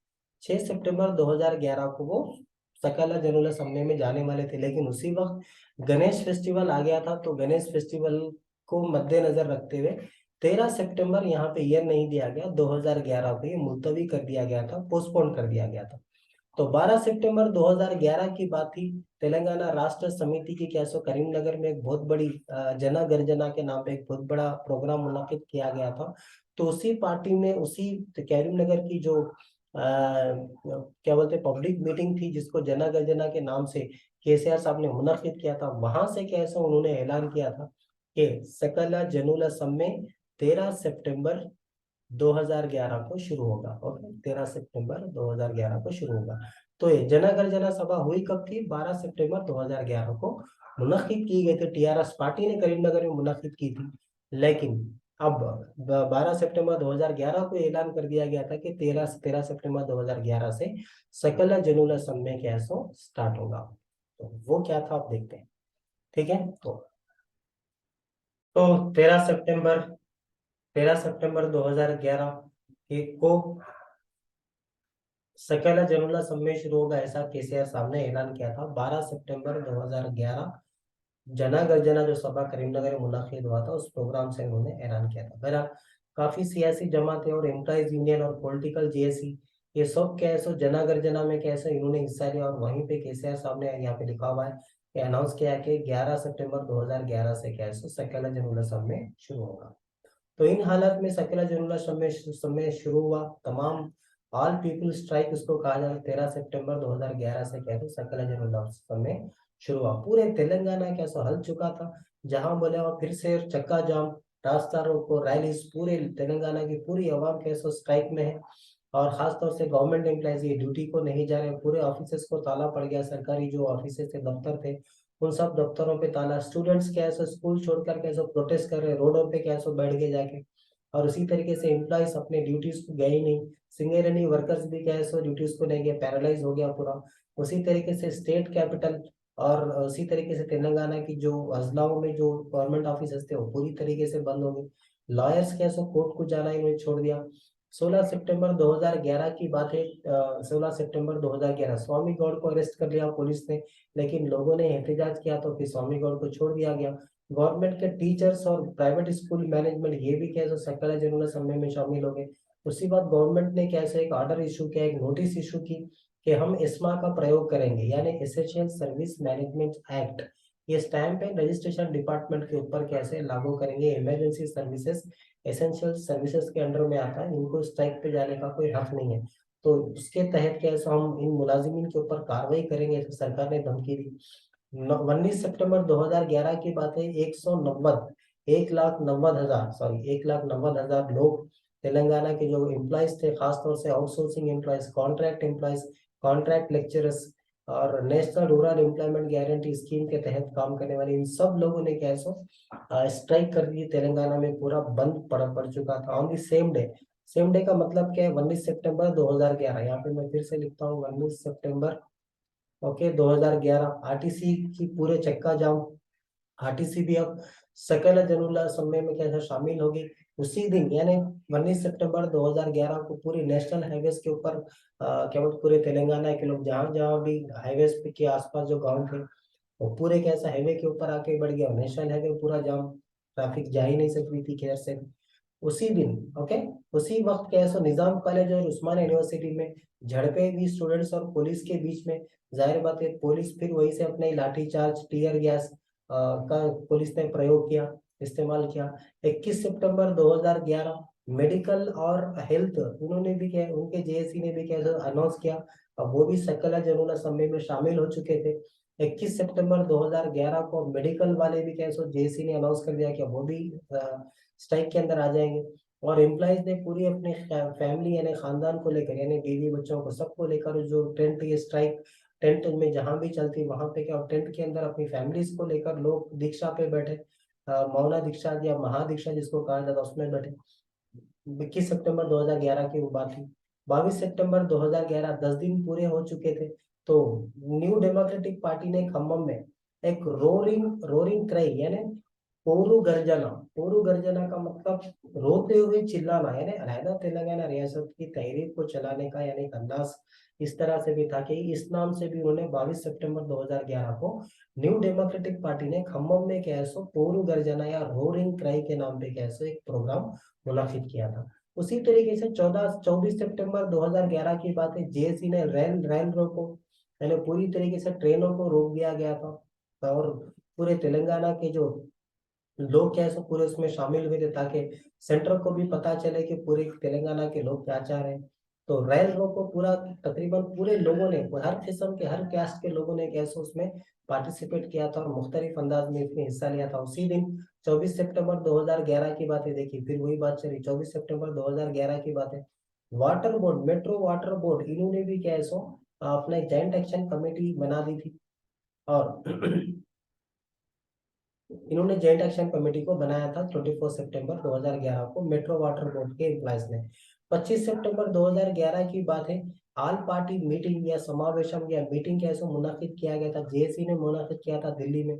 6 सितंबर 2011 को वो सकला जनुला सम्मेलन में जाने वाले थे, लेकिन उसी वक्त गणेश फेस्टिवल आ गया था। तो गणेश फेस्टिवल को मद्देनजर रखते हुए 13 सितंबर यहाँ पे ईयर नहीं दिया गया, 2011 को ये मुलतवी कर दिया गया था, पोस्टपोन कर दिया गया था। तो 12 सितंबर 2011 की बात थी। तेलंगाना राष्ट्र समिति की क्या सो करीमनगर में एक बहुत बड़ी जना गर्जना के नाम पे एक बहुत बड़ा प्रोग्राम मुनक्किद किया गया था। तो उसी पार्टी में, उसी करीमनगर की जो क्या बोलते पब्लिक मीटिंग थी, जिसको जना गर्जना के नाम से केसीआर साहब ने मुनक्किद किया था, वहां से कैसे उन्होंने ऐलान किया था कि सकला जनुला सम्मेलन 13 सितंबर 2011 को शुरू होगा। ओके, 13 सितंबर 2011 को शुरू होगा। तो ये जनगणना सभा हुई कब थी? 12 सितंबर 2011 को मुनक्किद की गई थी। टीआरएस पार्टी ने करीमनगर में मुनक्किद की थी, लेकिन अब 12 सितंबर 2011 को ऐलान कर दिया गया था कि 13 सितंबर 2011 से सकला जनुला सम्मेलन क्या सो स्टार्ट होगा। तो वो क्या था आप देखते हैं। ठीक है, तो 13 सितंबर 2011 को सकला जनुला सम्मेलन शुरू होगा, ऐसा केसीआर साहब ने ऐलान किया था। 12 सितंबर 2011 जना गर्जना जो सभा करीमनगर में मुनक्किद हुआ था, उस प्रोग्राम से उन्होंने ऐलान किया था। बहरहाल काफी सियासी जमातें और एम्प्लॉयज यूनियन और पॉलिटिकल जेएसी, ये सब क्या है सो जना गर्जना में कैसे इन्होंने हिस्सा लिया, और वहीं पे केसीआर साहब ने यहाँ पे लिखा हुआ है कि अनाउंस किया कि 11 सितंबर 2011 से क्या है सो सकला जनुला सम्मेलन शुरू होगा। तो इन हालात में सकला जनुला समय शुरू हुआ। तमाम ऑल पीपल स्ट्राइक उसको कहा जाता है। 13 सितंबर 2011 से क्या है सकला जनुला समय शुरू हुआ। पूरे तेलंगाना क्या सो हल चुका था, जहां बोले और फिर से चक्का जाम, रास्ता रोको, रैलीज, पूरे तेलंगाना की पूरी आवाम कैसे स्ट्राइक में है। और खासतौर से गवर्नमेंट एम्प्लॉयज ये ड्यूटी को नहीं जा रहे, पूरे ऑफिस को ताला पड़ गया। सरकारी जो ऑफिस थे, दफ्तर थे, उन सब दफ्तरों पे ताला। स्टूडेंट्स क्या है स्कूल छोड़कर कैसे प्रोटेस्ट कर रहे, रोडों पे कैसे बैठ गए जाके। और उसी तरीके से एम्प्लॉयज अपने ड्यूटीज को गए ही नहीं। सिंगरेनी वर्कर्स भी क्या है ड्यूटीज को नहीं गए, पैरालाइज हो गया पूरा। उसी तरीके से स्टेट कैपिटल और उसी तरीके से तेलंगाना की जो अजलाओं में जो गवर्नमेंट ऑफिस थे वो पूरी तरीके से बंद हो गए। लॉयर्स कैसे कोर्ट को जाना इन्होंने छोड़ दिया। 16 सितंबर 2011 की बात है। 16 सितंबर 2011 स्वामी गौड़ को अरेस्ट कर लिया पुलिस ने, लेकिन लोगों ने एहतजाज किया तो फिर स्वामी गौड़ को छोड़ दिया गया। गवर्नमेंट के टीचर्स और प्राइवेट स्कूल मैनेजमेंट ये भी कैसे सकला जनुला सम्मेलन में शामिल हो गए। उसी बात गवर्नमेंट ने कैसे एक ऑर्डर इशू किया, एक नोटिस इशू की कि हम इस्मा का प्रयोग करेंगे, यानी एसेंशियल सर्विस मैनेजमेंट एक्ट। ये स्टैंप एंड रजिस्ट्रेशन डिपार्टमेंट के ऊपर कैसे लागू करेंगे। इमरजेंसी सर्विसेज एसेंशियल सर्विसेज के अंडर में आता है, इनको स्ट्राइक पे जाने का कोई हक नहीं है। तो उसके तहत कैसे हम इन मुलाजिमीन के ऊपर कार्रवाई करेंगे, तो सरकार ने धमकी दी। 19 सितंबर 2011 की बात है। 1,90,000 लोग तेलंगाना के जो एम्प्लॉयज थे, खासतौर से outsourcing employees, contract employees, contract lecturers और national rural employment guarantee scheme के तहत काम करने वाले इन सब लोगों ने क्या है सो स्ट्राइक कर दी। तेलंगाना में पूरा बंद पड़ चुका था on the same day. Same day का मतलब क्या है, 19 सितंबर 2011। यहाँ पे मैं फिर से लिखता हूँ 19 सितंबर, ओके, 2011। आरटीसी की पूरे चक्का जाम। आरटीसी भी अब सकल जनुला समय में कैसे शामिल होगी। उसी दिन यानी 19 सितंबर 2011 को पूरे नेशनल हाईवेज के ऊपर क्या बोलते पूरे तेलंगाना के लोग जहाँ जहाँ भी हाईवेज के आसपास जो गांव थे वो पूरे कैसा हाईवे के ऊपर आके बढ़ गया। नेशनल हाईवे पूरा जाम, ट्रैफिक जा ही नहीं सकती थी खैर से। उसी दिन, ओके, उसी वक्त क्या है सो निजाम कॉलेज और उस्मानिया यूनिवर्सिटी में झड़पें भी स्टूडेंट्स और पुलिस के बीच में। जाहिर बात है पुलिस फिर वही से अपने लाठीचार्ज, टीयर गैस का पुलिस ने प्रयोग किया, इस्तेमाल किया। 21 सितंबर 2011 मेडिकल और हेल्थ उन्होंने भी क्या, उनके जेएसी ने भी क्या अनाउंस किया। अब वो भी सकला जमुना सम्मेलन में शामिल हो चुके थे। 21 सितंबर 2011 को मेडिकल वाले भी क्या जेएसी ने अनाउंस कर दिया कि वो भी स्ट्राइक के अंदर आ जाएंगे। और एम्प्लॉयज ने पूरी अपने फैमिली यानी खानदान को लेकर यानी बीवी बच्चों को सबको लेकर जो टेंट, ये स्ट्राइक टेंट में जहां भी चलती वहां पे क्या टेंट के अंदर अपनी फैमिलीज को लेकर लोग दीक्षा पे बैठे। मौना दीक्षा या महादीक्षा जिसको कहा जाता है उसमें बैठे। 21 सितंबर 2011 की वो बात थी। 22 सितंबर 2011, 10 दिन पूरे हो चुके थे। तो न्यू डेमोक्रेटिक पार्टी ने खम्मम में एक रोरिंग रोरिंग क्राई यानी पोरू गर्जना। पोरू गर्जना का मतलब रोते हुए चिल्लाना, यानी अलहदा तेलंगाना रियासत की तहरीक को चलाने का यानी एक अंदाज इस तरह से भी था कि इस नाम से भी उन्होंने 22 सितंबर 2011 को न्यू डेमोक्रेटिक पार्टी ने खम्मम में क्या है सो पोरू गर्जना या रोरिंग क्राई के नाम पे क्या है सो एक प्रोग्राम मुनाफिद किया था। उसी तरीके से 24 सितंबर 2011 की बात है, जेएसी ने रेल रेल रोको यानी पूरी तरीके से ट्रेनों को रोक दिया गया था। और पूरे तेलंगाना के जो लोग क्या है सो पूरे उसमें शामिल हुए थे ताकि सेंटर को भी पता चले कि पूरे तेलंगाना के लोग क्या चाह रहे हैं। तो रेल रोको पूरा तकरीबन पूरे लोगों ने, हर किस्म के हर कास्ट के लोगों ने कैसे उसमें पार्टिसिपेट किया था और मुख्तलिफ अंदाज में इसमें हिस्सा लिया था। उसी दिन 24 सितंबर 2011 की बात है, देखिए फिर वही बात चली। 24 सितंबर 2011 की बात है, water board, metro water board, इन्होंने भी क्या है सो अपना जॉइंट एक्शन कमेटी बना दी थी। और इन्होंने जॉइंट एक्शन कमेटी को बनाया था 24 सितंबर 2011 को मेट्रो वाटर बोर्ड के एम्प्लॉयज ने। 25 सितंबर 2011 की बात है, ऑल पार्टी मीटिंग या समावेशम या मीटिंग कैसे मुनाकिद किया गया था, जेएसी ने मुनाकिद किया था दिल्ली में।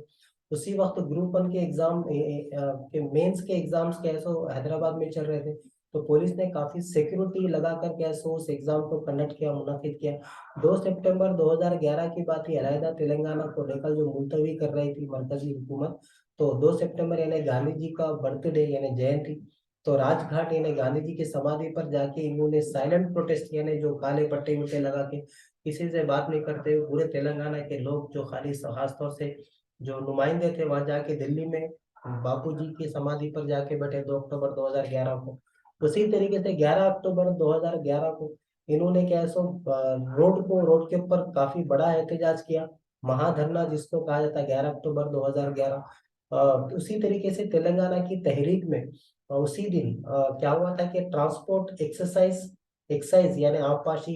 उसी वक्त ग्रुप वन के एग्जाम के मेंस के एग्जाम्स कैसे हैदराबाद में चल रहे थे। तो पुलिस ने काफी सिक्योरिटी लगाकर कैसे उस एग्जाम को कंडक्ट किया, मुनाकिद किया। 2 सितंबर 2011 की बात ही अलहदा तेलंगाना को लेकर जो मुलतवी कर रही थी मरकजी हुकूमत। तो 2 सितंबर यानी गांधी जी का बर्थडे यानी जयंती। तो राजघाट यानी गांधी जी की समाधि पर जाके इन्होंने साइलेंट प्रोटेस्ट यानी जो काले पट्टे वट्टे लगा के किसी से बात नहीं करते हुए पूरे तेलंगाना के लोग जो खाली खासतौर से जो नुमाइंदे थे वहां जाके दिल्ली में बापू जी की समाधि पर जाके बैठे 2 अक्टूबर 2011 को। उसी तरीके से 11 अक्टूबर 2011 को इन्होंने क्या है सो रोड के ऊपर काफी बड़ा एहतजाज किया, महाधरना जिसको कहा जाता है 11 अक्टूबर 2011। उसी तरीके से तेलंगाना की तहरीक में उसी दिन क्या हुआ था कि ट्रांसपोर्ट एक्सरसाइज एक्साइज यानी आबपाशी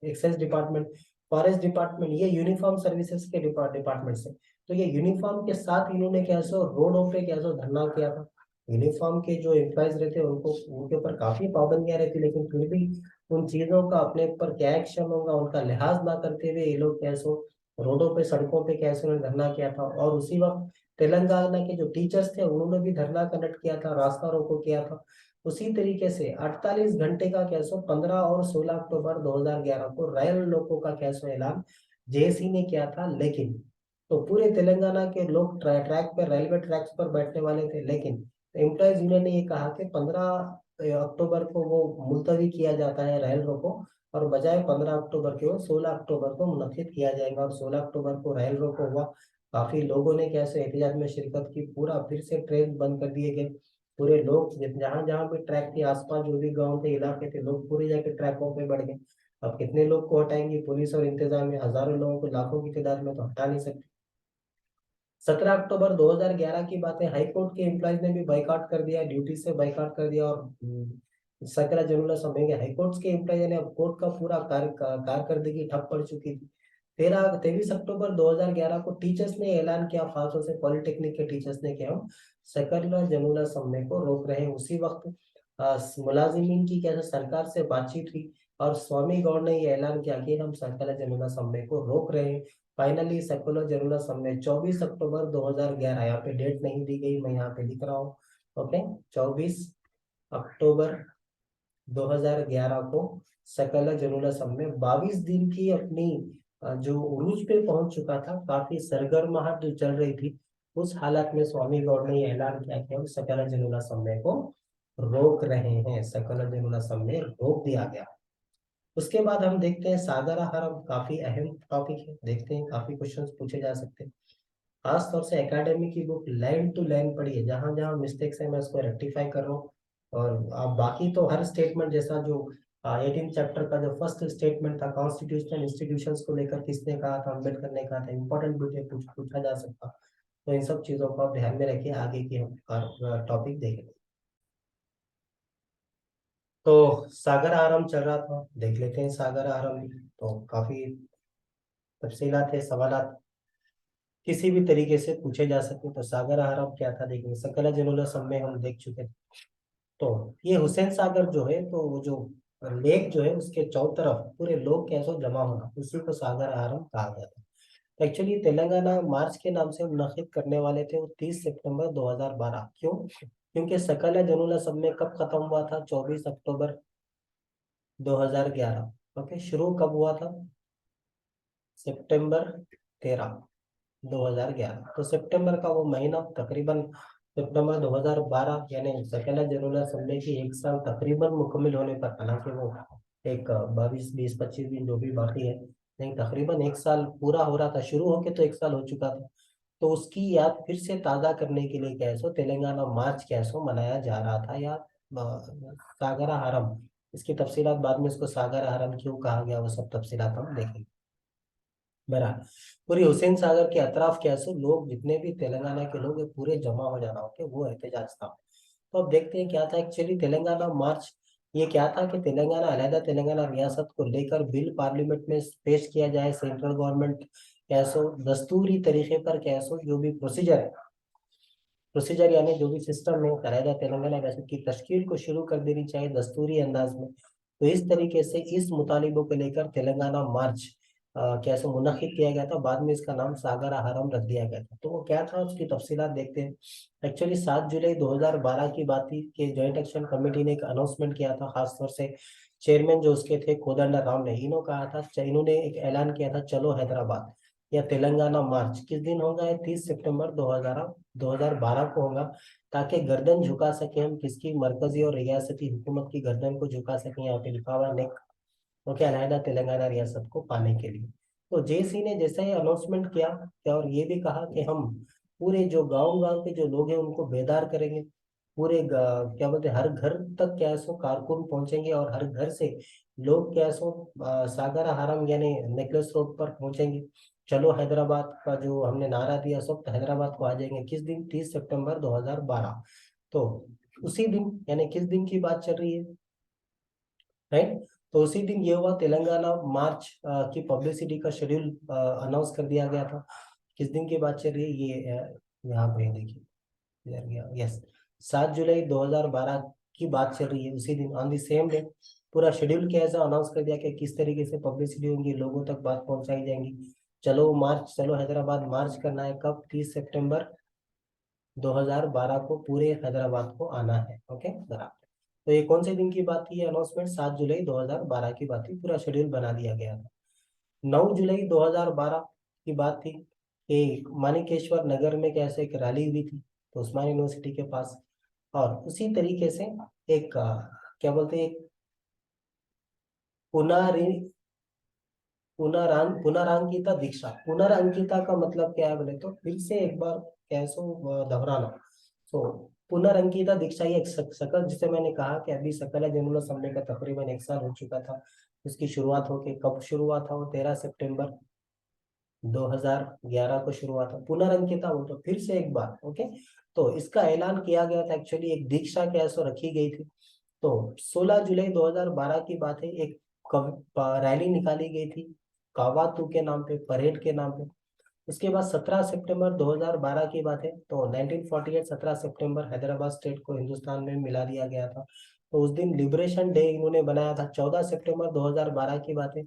एक्साइज डिपार्टमेंट, फॉरेस्ट डिपार्टमेंट, ये यूनिफॉर्म सर्विसेज के डिपार्टमेंट से। तो ये यूनिफॉर्म के साथ इन्होंने क्या सो रोडों पे क्या सो धरना किया था। यूनिफॉर्म के जो एम्प्लॉयज रहते उनको उनके ऊपर काफी पाबंदियां रहती, लेकिन फिर भी उन चीजों का अपने ऊपर क्या एक्शन होगा उनका लिहाज ना करते हुए ये लोग क्या सो रोडों पे सड़कों पे कैसे उन्होंने धरना किया था। और उसी वक्त तेलंगाना के जो टीचर्स थे उन्होंने भी धरना कंडक्ट किया था, रास्ता रोको किया था। उसी तरीके से 48 घंटे का कैसो 15 और 16 अक्टूबर 2011 को रैल लोको का कैसो ऐलान जेएसी ने किया था। लेकिन तो पूरे तेलंगाना के लोग ट्रैक पर, रेलवे ट्रैक्स पर बैठने वाले थे, लेकिन एम्प्लॉयज यूनियन ने ये कहा कि 15 अक्टूबर को वो मुलतवी किया जाता है रेल रोको, और बजाय 15 अक्टूबर के वो 16 अक्टूबर को मुनक्किद किया जाएगा। और 16 अक्टूबर को रेल रोको हुआ। काफी लोगों ने कैसे एहतजाज में शिरकत की, पूरा फिर से ट्रेन बंद कर दिए गए। पूरे लोग जहाँ जहाँ भी ट्रैक के आसपास जो भी गांव थे, इलाके थे, लोग पूरे जाके ट्रैकों पे बढ़ गए। अब कितने लोग को हटाएंगे पुलिस और इंतजाम में, हजारों लोगों को लाखों की तादाद में तो हटा नहीं सकते। 17 अक्टूबर 2011 की बात है, हाई कोर्ट के एम्प्लॉयज ने भी बाइकआउट कर दिया, ड्यूटी से बाइकआउट कर दिया। और सकला जमुना समय हाईकोर्ट के एम्प्लॉय यानी अब कोर्ट का पूरा कारकर्दगी ठप पड़ चुकी थी। 23 अक्टूबर 2011 को टीचर्स ने ऐलान किया, खासतौर से पॉलिटेक्निक के टीचर्स ने, कि हम सकला जमुना समय को रोक रहे हैं। उसी वक्त मुलाजिमीन की क्या सरकार से बातचीत हुई और स्वामी गौड़ ने ये ऐलान किया कि हम सकला जमुना समय को रोक रहे हैं। फाइनली सकला जमुना समय 24 अक्टूबर 2011, यहाँ पे डेट नहीं दी गई, मैं यहाँ पे लिख रहा हूँ। ओके, 24 अक्टूबर 2011 को सकला जमुना समय 22 दिन की अपनी जो उरूज पे पहुंच चुका था, काफी सरगर्माहट जो चल रही थी, उस हालत में स्वामी गौड़ ने ऐलान किया कि हम सकला जमुना समय को रोक रहे हैं। सकला जमुना समय रोक दिया गया। उसके बाद हम देखते हैं सागर हरम, काफी अहम टॉपिक है, देखते हैं काफी क्वेश्चंस पूछे जा सकते हैं। खास तौर से एकेडमी की बुक लाइन टू लाइन पढ़िए, जहां जहां मिस्टेक्स है मैं उसको रेक्टिफाई कर रहा हूँ। और आप बाकी तो हर स्टेटमेंट, जैसा जो 18 चैप्टर का जो फर्स्ट स्टेटमेंट था, कॉन्स्टिट्यूशनल इंस्टीट्यूशंस को लेकर किसने कहा था, अम्बेडकर ने कहा था, इंपॉर्टेंट बिट पूछा जा सकता। तो इन सब चीजों को आप ध्यान में रखिए, आगे की हम टॉपिक देखेंगे। तो सागर आरम चल रहा था, देख लेते हैं सागर आरम भी। तो काफी तफसीलात है, सवाल किसी भी तरीके से पूछे जा सकते। तो सागर आरम क्या था देखेंगे। सकला जलालुल समय हम देख चुके थे। तो ये हुसैन सागर जो है, तो वो जो लेक जो है उसके चारों तरफ पूरे लोग कैसे जमा होना, उसी को सागर आरम कहा गया था। एक्चुअली तेलंगाना मार्च के नाम से मुनक्किद करने वाले थे वो 30 सितंबर 2012। क्यों? क्योंकि सकला जलालुल समय कब खत्म हुआ था? 24 अक्टूबर 2011। ओके, शुरू कब हुआ था? सितंबर 13 2011। तो सितंबर का वो महीना तकरीबन सितंबर 2012, यानी सकला जरूरत समझने की 1 साल तकरीबन मुकम्मल होने पर, हालांकि वो एक 22 20 25 दिन जो भी बाकी है, लेकिन तकरीबन 1 साल पूरा हो रहा था, शुरू होके तो 1 साल हो चुका था। तो उसकी याद फिर से ताज़ा करने के लिए क्या है सो तेलंगाना मार्च क्या है सो मनाया जा रहा था, या सागरा हरम। इसकी तफसीलात बाद में, इसको सागर हरम क्यों कहा गया वो सब तफसीलात हम देखेंगे। बहरहाल पूरी हुसैन सागर के अतराफ क्या है सो लोग, जितने भी तेलंगाना के लोग, ये पूरे जमा हो जाना होते, वो एहतजाज था। तो अब देखते हैं क्या था एक्चुअली तेलंगाना मार्च। ये क्या था कि तेलंगाना अलहदा तेलंगाना रियासत को लेकर बिल पार्लियामेंट में पेश किया जाए। सेंट्रल गवर्नमेंट क्या है सो दस्तूरी तरीके पर क्या है सो जो भी प्रोसीजर यानी जो भी सिस्टम है अलहदा तेलंगाना रियासत की तश्कील को शुरू कर देनी चाहिए दस्तूरी अंदाज में। तो इस तरीके से इस मुतालिबों को लेकर तेलंगाना मार्च कैसे मुनक्किद किया गया था। बाद में इसका नाम सागर हरम रख दिया गया था। तो वो क्या था उसकी तफसीलात देखते हैं। एक्चुअली 7 जुलाई 2012 की बात थी कि जॉइंट एक्शन कमेटी ने एक अनाउंसमेंट किया था, खासतौर से चेयरमैन जो उसके थे कोदंडा राव ने, इन्हों कहा था, इन्होंने एक ऐलान किया था, चलो हैदराबाद, या तेलंगाना मार्च किस दिन होगा? 30 सितंबर 2012 को होगा, ताकि गर्दन झुका सके हम किसकी, मरकजी और रियासती हुकूमत की गर्दन को झुका सके। यहाँ पे लिखा हुआ नेक, ओके, अलहदा तेलंगाना रियासत को पाने के लिए। तो जेसी ने जैसे ही अनाउंसमेंट किया क्या, और ये भी कहा कि हम पूरे जो गांव गांव के जो लोग हैं उनको बेदार करेंगे, पूरे क्या बोलते हैं, हर घर तक क्या है सो कारकुन पहुंचेंगे, और हर घर से लोग क्या है सो सागरा हरम यानी नेकलेस रोड पर पहुंचेंगे। चलो हैदराबाद का जो हमने नारा दिया, सब तो हैदराबाद को आ जाएंगे। किस दिन? 30 सितंबर 2012। तो उसी दिन, यानी किस दिन की बात चल रही है, राइट? तो उसी दिन ये हुआ, तेलंगाना मार्च की पब्लिसिटी का शेड्यूल अनाउंस कर दिया गया था। किस दिन की बात चल रही है ये, यहाँ पे देखिए, इधर गया, यस, 7 जुलाई 2012 की बात चल रही है। उसी दिन ऑन दी सेम डे पूरा शेड्यूल कैसा अनाउंस कर दिया कि किस तरीके से पब्लिसिटी होगी, लोगों तक बात पहुंचाई जाएंगी। चलो मार्च, चलो हैदराबाद मार्च करना है, कब? 30 सितंबर 2012 को पूरे हैदराबाद को आना है। ओके, बराबर। तो ये कौन से दिन की बात थी? अनाउंसमेंट 7 जुलाई 2012 की बात थी, पूरा शेड्यूल बना दिया गया था। 9 जुलाई 2012 की बात थी कि मानिकेश्वर नगर में कैसे एक रैली हुई थी, तो उस्मान यूनिवर्सिटी के पास। और उसी तरीके से एक क्या बोलते हैं, एक पुनारी पुनरांकिता दीक्षा। पुनरांकिता का मतलब क्या है बोले तो फिर से एक बार कैसो दोहराना। तो पुनरांकिता दीक्षा ये एक शकल, जिसे मैंने कहा कि अभी सकल जमुना समझने का तकरीबन 1 साल हो चुका था। उसकी शुरुआत होके कब शुरू हुआ था? वो 13 सितंबर 2011 को शुरू हुआ था। पुनरांकिता वो तो फिर से एक बार, ओके। तो इसका ऐलान किया गया था, एक्चुअली एक दीक्षा कैसो रखी गई थी, तो 16 जुलाई 2012 की बात है, एक रैली निकाली गई थी कावातू के नाम पे, परेड के नाम पे। उसके बाद 17 सितंबर 2012 की बात है, तो 1948 17 सितंबर हैदराबाद स्टेट को हिंदुस्तान में मिला दिया गया था। तो उस दिन लिबरेशन डे इन्होंने बनाया था। 14 सितंबर 2012 की बात है,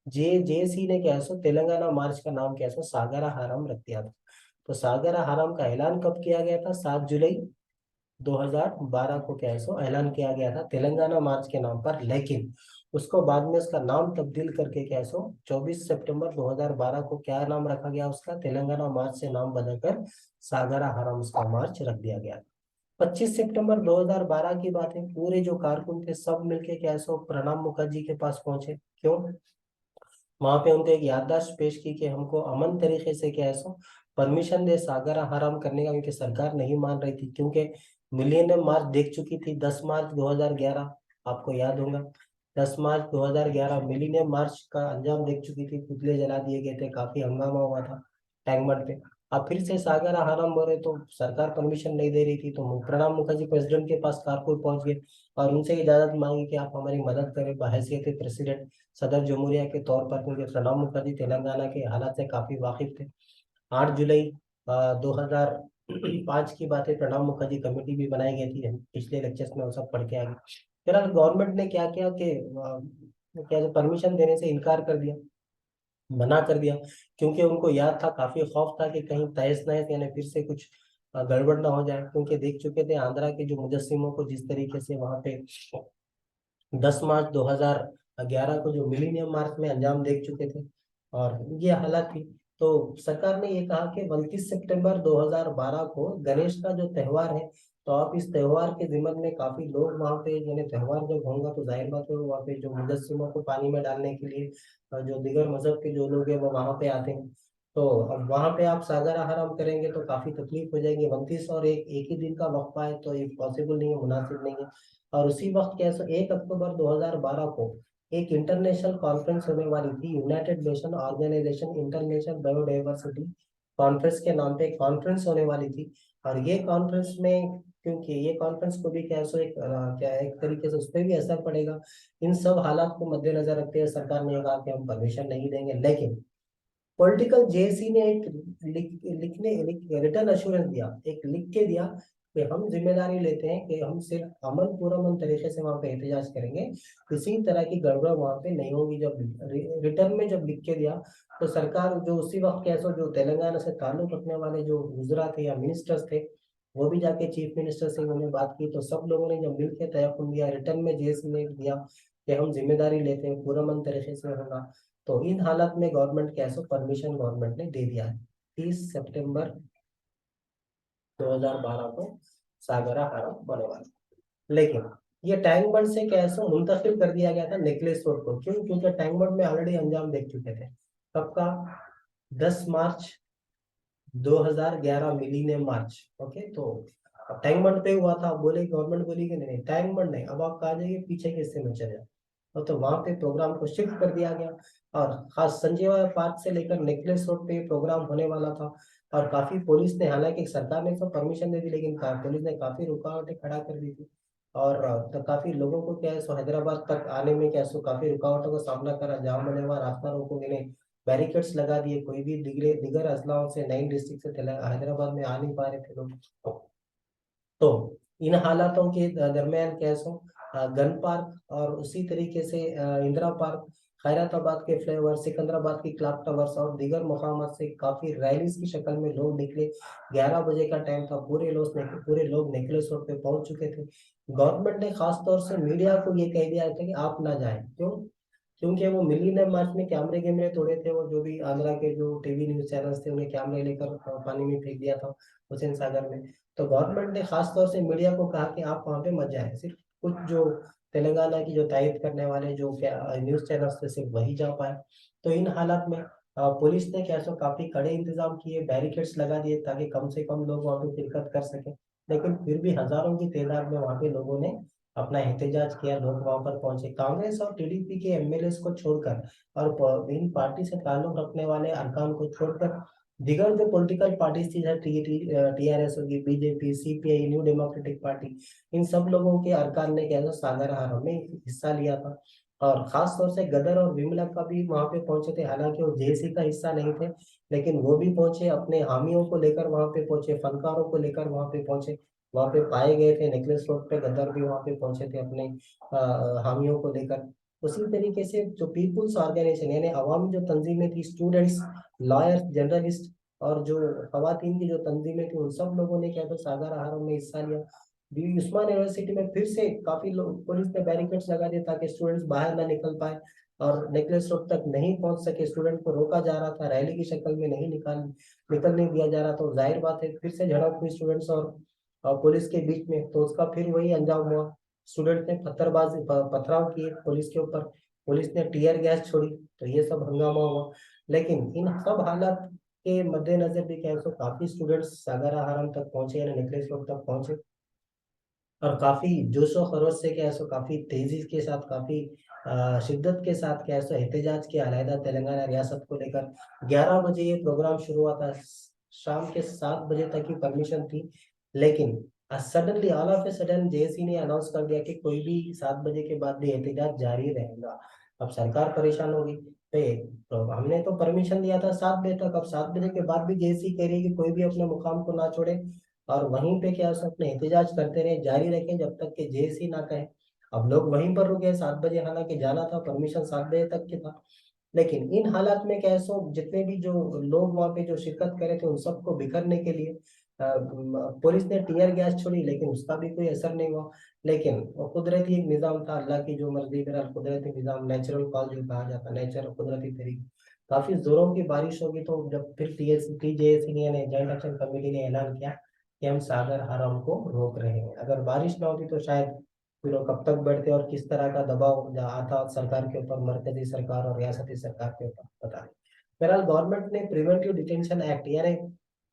जेसी ने क्या है सो तेलंगाना मार्च का नाम क्या है सो सागरा हारम रख दिया था। तो सागरा हारम का ऐलान कब किया गया था? 7 जुलाई 2012 को क्या है सो ऐलान किया गया था तेलंगाना मार्च के नाम पर। लेकिन उसको बाद में उसका नाम तब्दील करके क्या है सो 24 सितंबर 2012 को क्या नाम रखा गया उसका? तेलंगाना मार्च से नाम बदलकर सागरा हारम उसका मार्च रख दिया गया। 25 सितंबर 2012 की बात है, पूरे जो कारकुन थे सब मिलके क्या है सो प्रणब मुखर्जी के पास पहुंचे। क्यों? वहां पे उनको एक याददाश्त पेश की कि हमको अमन तरीके से क्या है सो परमिशन दे सागर हराम करने का, क्योंकि सरकार नहीं मान रही थी। क्योंकि मिलियनियम मार्च देख चुकी थी 10 मार्च 2011, आपको याद होगा। 10 मार्च 2011 मिलियनियम मार्च का अंजाम देख चुकी थी, पुतले जला दिए गए थे, काफी हंगामा हुआ था टैंक बंड पे। अब फिर से सागर हराम हो रहे, तो सरकार परमिशन नहीं दे रही थी, तो प्रणब मुखर्जी प्रेसिडेंट के पास कारपुर पहुंच गए और उनसे इजाजत मांगी कि आप हमारी मदद करें बहैसियत प्रेसिडेंट, सदर जमहूरिया के तौर पर, क्योंकि प्रणब मुखर्जी तेलंगाना के हालात से काफी वाकिफ थे। 8 जुलाई 2005 की बात है, प्रणब मुखर्जी कमेटी भी बनाई गई थी, हम पिछले लेक्चर्स में वो सब पढ़ के आ गए। फिलहाल गवर्नमेंट ने क्या किया कि क्या परमिशन देने से इनकार कर दिया, मना कर दिया, क्योंकि उनको याद था, काफी खौफ था कि कहीं तहस नहस यानी फिर से कुछ गड़बड़ ना हो जाए, क्योंकि देख चुके थे आंध्रा के जो मुजस्सिमों को जिस तरीके से वहां पे 10 मार्च 2011 को जो मिलीनियम मार्च में अंजाम देख चुके थे, और ये हालत थी। तो सरकार ने ये कहा कि 29 सितंबर 2012 को गणेश का जो त्योहार है, तो आप इस त्योहार के जिम्मन में काफी लोग वहाँ पे, यानी त्योहार जब होगा तो जाहिर बात है वहाँ पे जो मुजस्सिमों को पानी में डालने के लिए जो दिगर मजहब के जो लोग हैं वो वहाँ पे आते हैं। तो अब वहाँ पे आप सागर आराम करेंगे तो काफी तकलीफ हो जाएगी। 29 और एक ही दिन का वक्फा है, तो ये पॉसिबल नहीं है, मुनासिब नहीं है। और उसी वक्त कैसे 1 अक्टूबर 2012 को एक इंटरनेशनल कॉन्फ्रेंस होने वाली थी, United Nation organisation international biodiversity conference के नाम पे एक कॉन्फ्रेंस होने वाली थी। और ये कॉन्फ्रेंस में, क्योंकि ये कॉन्फ्रेंस को भी क्या सो एक क्या एक तरीके से उस पर भी असर पड़ेगा, इन सब हालात को मद्देनजर रखते हुए सरकार ने कहा कि हम परमिशन नहीं देंगे। लेकिन पॉलिटिकल जेसी ने एक रिटर्न अश्योरेंस दिया, एक लिख के दिया कि हम जिम्मेदारी लेते हैं कि हम सिर्फ अमन पूरमन तरीके से वहां पे एहतजाज करेंगे, किसी तरह की गड़बड़ वहां पे नहीं होगी। जब रिटर्न में जब लिख के दिया, तो सरकार जो उसी वक्त कैसो जो तेलंगाना से ताल्लुक रखने वाले जो वुजरा थे या मिनिस्टर्स थे, वो भी जाके चीफ मिनिस्टर से उन्होंने बात की। तो सब लोगों ने जब मिल के तयफुन दिया, रिटर्न में जेसी ने दिया कि हम जिम्मेदारी लेते हैं, पूरमन तरीके से होगा। तो इन हालत में गवर्नमेंट क्या है परमिशन गवर्नमेंट ने दे दिया है। 30 सितंबर 2012 को सागरा हारम होने वाला। लेकिन ये टैंक बंड से क्या है मुंतकिल कर दिया गया था नेकलेस रोड को। क्यों? क्योंकि टैंक बंड में ऑलरेडी अंजाम देख चुके थे। कब का? 10 मार्च 2011 मिलीनियम मार्च। ओके, तो अब टैंक बंड पे हुआ था। अब बोले गवर्नमेंट बोली कि नहीं नहीं, टैंक बंड नहीं, अब आप कहा जाइए पीछे के हिस्से में चले जाओ। तो वहां पे प्रोग्राम को शिफ्ट कर दिया गया। और खास संजय पार्क से लेकर नेकलेस रोड पे प्रोग्राम होने वाला था। और काफी पुलिस ने, हालांकि सरकार ने तो परमिशन दे दी, लेकिन पुलिस ने काफी रुकावटें खड़ा कर दी थी। और तो काफी लोगों को क्या है सो हैदराबाद तक आने में क्या है सो काफी रुकावटों का सामना करा। जाम बने हुआ रास्ता रोको ने बैरिकेड्स लगा दिए, कोई भी दिगर दिगर अजलाओं से नई डिस्ट्रिक्ट से हैदराबाद में आ नहीं पा रहे थे लोग। तो इन हालातों के दरमियान कैसो गन पार्क और उसी तरीके से इंदिरा पार्क, खैरताबाद के फ्लाईओवर, सिकंदराबाद की क्लॉक टावर्स और दीगर मुकामात से काफी रैलीज की शक्ल में लोग निकले। 11 बजे का टाइम था, पूरे लोग नेकलेस रोड पे पहुंच चुके थे। गवर्नमेंट ने खास तौर से मीडिया को ये कह दिया था कि आप ना जाएं। क्यों? क्योंकि वो मिलीनियम मार्च में कैमरे कैमरे तोड़े थे, वो जो भी आंध्रा के जो टीवी न्यूज चैनल्स थे, उन्हें कैमरे लेकर पानी में फेंक दिया था हुसैन सागर में। तो गवर्नमेंट ने खास तौर से मीडिया को कहा कि आप वहां पे मत जाएं, सिर्फ कुछ जो तेलंगाना की जो तायद करने वाले जो क्या न्यूज चैनल्स थे सिर्फ वही जा पाए। तो इन हालात में पुलिस ने क्या सो काफी कड़े इंतजाम किए, बैरिकेड्स लगा दिए ताकि कम से कम लोग वहां पे शिरकत कर सके। लेकिन फिर भी हजारों की तादाद में वहां पे लोगों ने अपना एहतजाज किया, लोग वहां पर पहुंचे। कांग्रेस और टीडीपी के एमएलए को छोड़कर और इन पार्टी से ताल्लुक रखने वाले अरकान को छोड़कर दीगर जो पॉलिटिकल पार्टीज थी, टीआरएस होगी, BJP, CPI, new democratic party, इन सब लोगों के अरकान ने क्या है सागर हारा में हिस्सा लिया था। और खास तौर से गदर और विमला का भी वहां पे पहुंचे थे, हालांकि वो जेएसी का हिस्सा नहीं थे, लेकिन वो भी पहुंचे, अपने हामियों को लेकर वहां पे पहुंचे, फनकारों को लेकर वहां पे पहुंचे, वहां पे पाए गए थे। नेकलेस रोड पे गदर भी वहां पे पहुंचे थे अपने हामियों को लेकर। उसी तरीके से जो पीपुल्स ऑर्गेनाइजेशन यानी अवामी जो तंजीमें थी, स्टूडेंट्स, लॉयर्स, जर्नलिस्ट, और जो खवातीन की जो तंजीमें थी, उन सब लोगों ने क्या था सागर आहारों में हिस्सा लिया। उस्मान यूनिवर्सिटी में फिर से काफी लोग, पुलिस ने बैरिकेड्स लगा दिए ताकि स्टूडेंट्स बाहर ना निकल पाए और नेकलेस रोड तक नहीं पहुंच सके। स्टूडेंट को रोका जा रहा था, रैली की शक्ल में नहीं निकलने दिया जा रहा था। तो जाहिर बात है फिर से झड़प हुई स्टूडेंट्स और पुलिस के बीच में, तो उसका फिर वही अंजाम हुआ। स्टूडेंट ने पथराव किए पुलिस के ऊपर, पुलिस ने टीयर गैस छोड़ी, तो ये सब हंगामा हुआ। लेकिन इन सब हालात के मद्देनजर भी क्या है, सो काफी स्टूडेंट्स सागर आहारम तक पहुंचे यानी नेकलेस रोड तक पहुंचे, और काफी जोशो खरोश से क्या है, सो काफी तेजी के साथ, काफी शिद्दत के साथ क्या है, सो एहतजाज किया अलहदा तेलंगाना रियासत को लेकर। 11 बजे ये प्रोग्राम शुरू हुआ था, शाम के 7 बजे तक की परमिशन थी, लेकिन suddenly all of a sudden JAC ने अनाउंस कर दिया कि कोई भी 7 बजे के बाद भी एहतजाज जारी रहेगा। अब सरकार परेशान होगी, तो हमने तो परमिशन दिया था 7 बजे तक, अब 7 बजे के बाद भी जेएसी कह रही है कि कोई भी अपने मुकाम को ना छोड़े, और वहीं पे क्या सब अपने एहतजाज करते रहे, जारी रखें जब तक कि जेएसी ना कहे। अब लोग वहीं पर रुके 7 बजे, हालांकि जाना था, परमिशन 7 बजे तक की था। लेकिन इन हालात में क्या है, सो जितने भी जो लोग वहां पे जो शिरकत करे थे, उन सबको बिखरने के लिए पुलिस ने टीयर गैस छोड़ी, लेकिन उसका भी कोई असर नहीं हुआ। लेकिन वो कुदरती एक निजाम था, अल्लाह की जो मर्जी, मेरा कुदरती निजाम, नेचुरल कॉज जो कहा जाता है, नेचर कुदरती तरीके। काफी जोरों की बारिश होगी, तो जब फिर टीजेएसी ने, जॉइंट एक्शन कमेटी ने ऐलान किया कि हम सागर हारम को रोक रहे हैं। अगर बारिश ना होती तो शायद फिर वो कब तक बढ़ते और किस तरह का दबाव आता सरकार के ऊपर, मरकजी सरकार और रियासती सरकार के ऊपर, पता नहीं। बहरहाल गवर्नमेंट ने प्रिवेंटिव डिटेंशन एक्ट यानी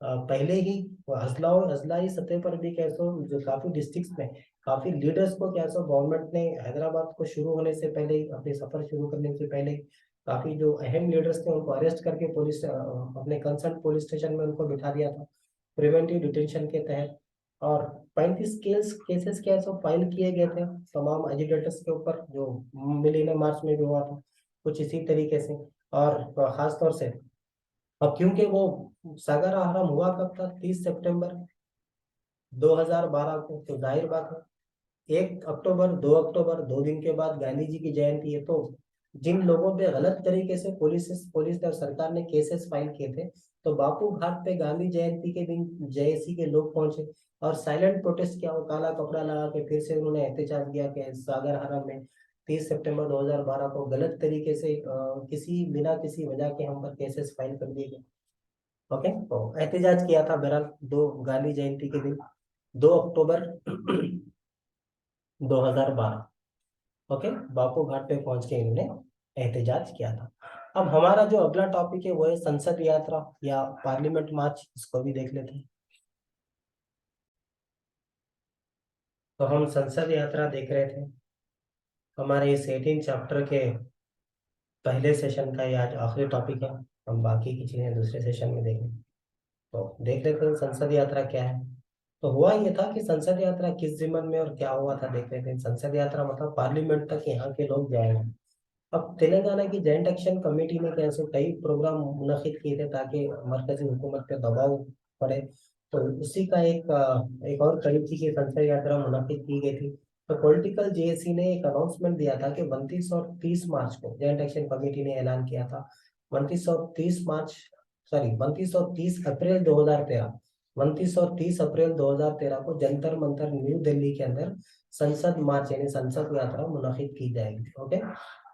पहले ही अजलाई सतह पर भी कैसो जो काफी डिस्ट्रिक्ट्स में काफी लीडर्स को कैसो गवर्नमेंट ने हैदराबाद को शुरू होने से पहले ही, अपने सफर शुरू करने से पहले ही, काफी जो अहम लीडर्स थे उनको अरेस्ट करके पुलिस अपने कंसर्न पुलिस स्टेशन में उनको बिठा दिया था प्रिवेंटिव डिटेंशन के तहत। और 35 केसेस क्या है सो फाइल किए गए थे तमाम एजिटेटर्स के ऊपर, जो मिलीनियम मार्च में भी हुआ था कुछ इसी तरीके से। और खास तौर से अब क्योंकि वो सागर आहरम हुआ कब था, 30 सितंबर 2012 को, तो जाहिर बात है 1 अक्टूबर, 2 अक्टूबर, 2 दिन के बाद गांधी जी की जयंती है। तो जिन लोगों पे गलत तरीके से पुलिस पुलिस और सरकार ने केसेस फाइल किए थे, तो बापू घाट पे गांधी जयंती के दिन जेएसी के लोग पहुंचे और साइलेंट प्रोटेस्ट किया, वो काला कपड़ा लगा के फिर से उन्होंने एहतजाज किया कि सागर हारा में 30 सितंबर 2012 को गलत तरीके से किसी बिना किसी वजह के हम पर केसेस फाइल कर दिए गए। ओके, तो एहतजाज किया था बहरहाल दो गांधी जयंती के दिन, 2 अक्टूबर 2012। ओके, बापू घाट पे पहुंच के इन्होंने एहतजाज किया था। अब हमारा जो अगला टॉपिक है वो है संसद यात्रा या पार्लियामेंट मार्च, इसको भी देख लेते हैं। तो हम संसद यात्रा देख रहे थे, हमारे इस 18 चैप्टर के पहले सेशन का ये आज आखिरी टॉपिक है। हम बाकी की चीजें दूसरे सेशन में देखेंगे। तो देख लेते हैं संसद यात्रा क्या है। तो हुआ ये था कि संसद यात्रा किस जिम्मन में और क्या हुआ था देख लेते हैं। संसद यात्रा मतलब पार्लियामेंट तक यहाँ के लोग जाएंगे। अब तेलंगाना की जॉइंट एक्शन कमेटी ने कैसे कई प्रोग्राम मुनक्किद किए थे ताकि मरकजी हुकूमत पे दबाव पड़े, तो उसी का एक और कड़ी थी कि संसद यात्रा मुनक्किद की गई थी। तो पॉलिटिकल जेएसी ने एक अनाउंसमेंट दिया था कि 29 और 30 मार्च को, जॉइंट एक्शन कमेटी ने ऐलान किया था 29 और 30 मार्च, सॉरी 29 और 30 अप्रैल 2013, 29 और 30 अप्रैल 2013 को जंतर मंतर न्यू दिल्ली के अंदर संसद मार्च यानी संसद यात्रा मुनक्किद की जाएगी। ओके,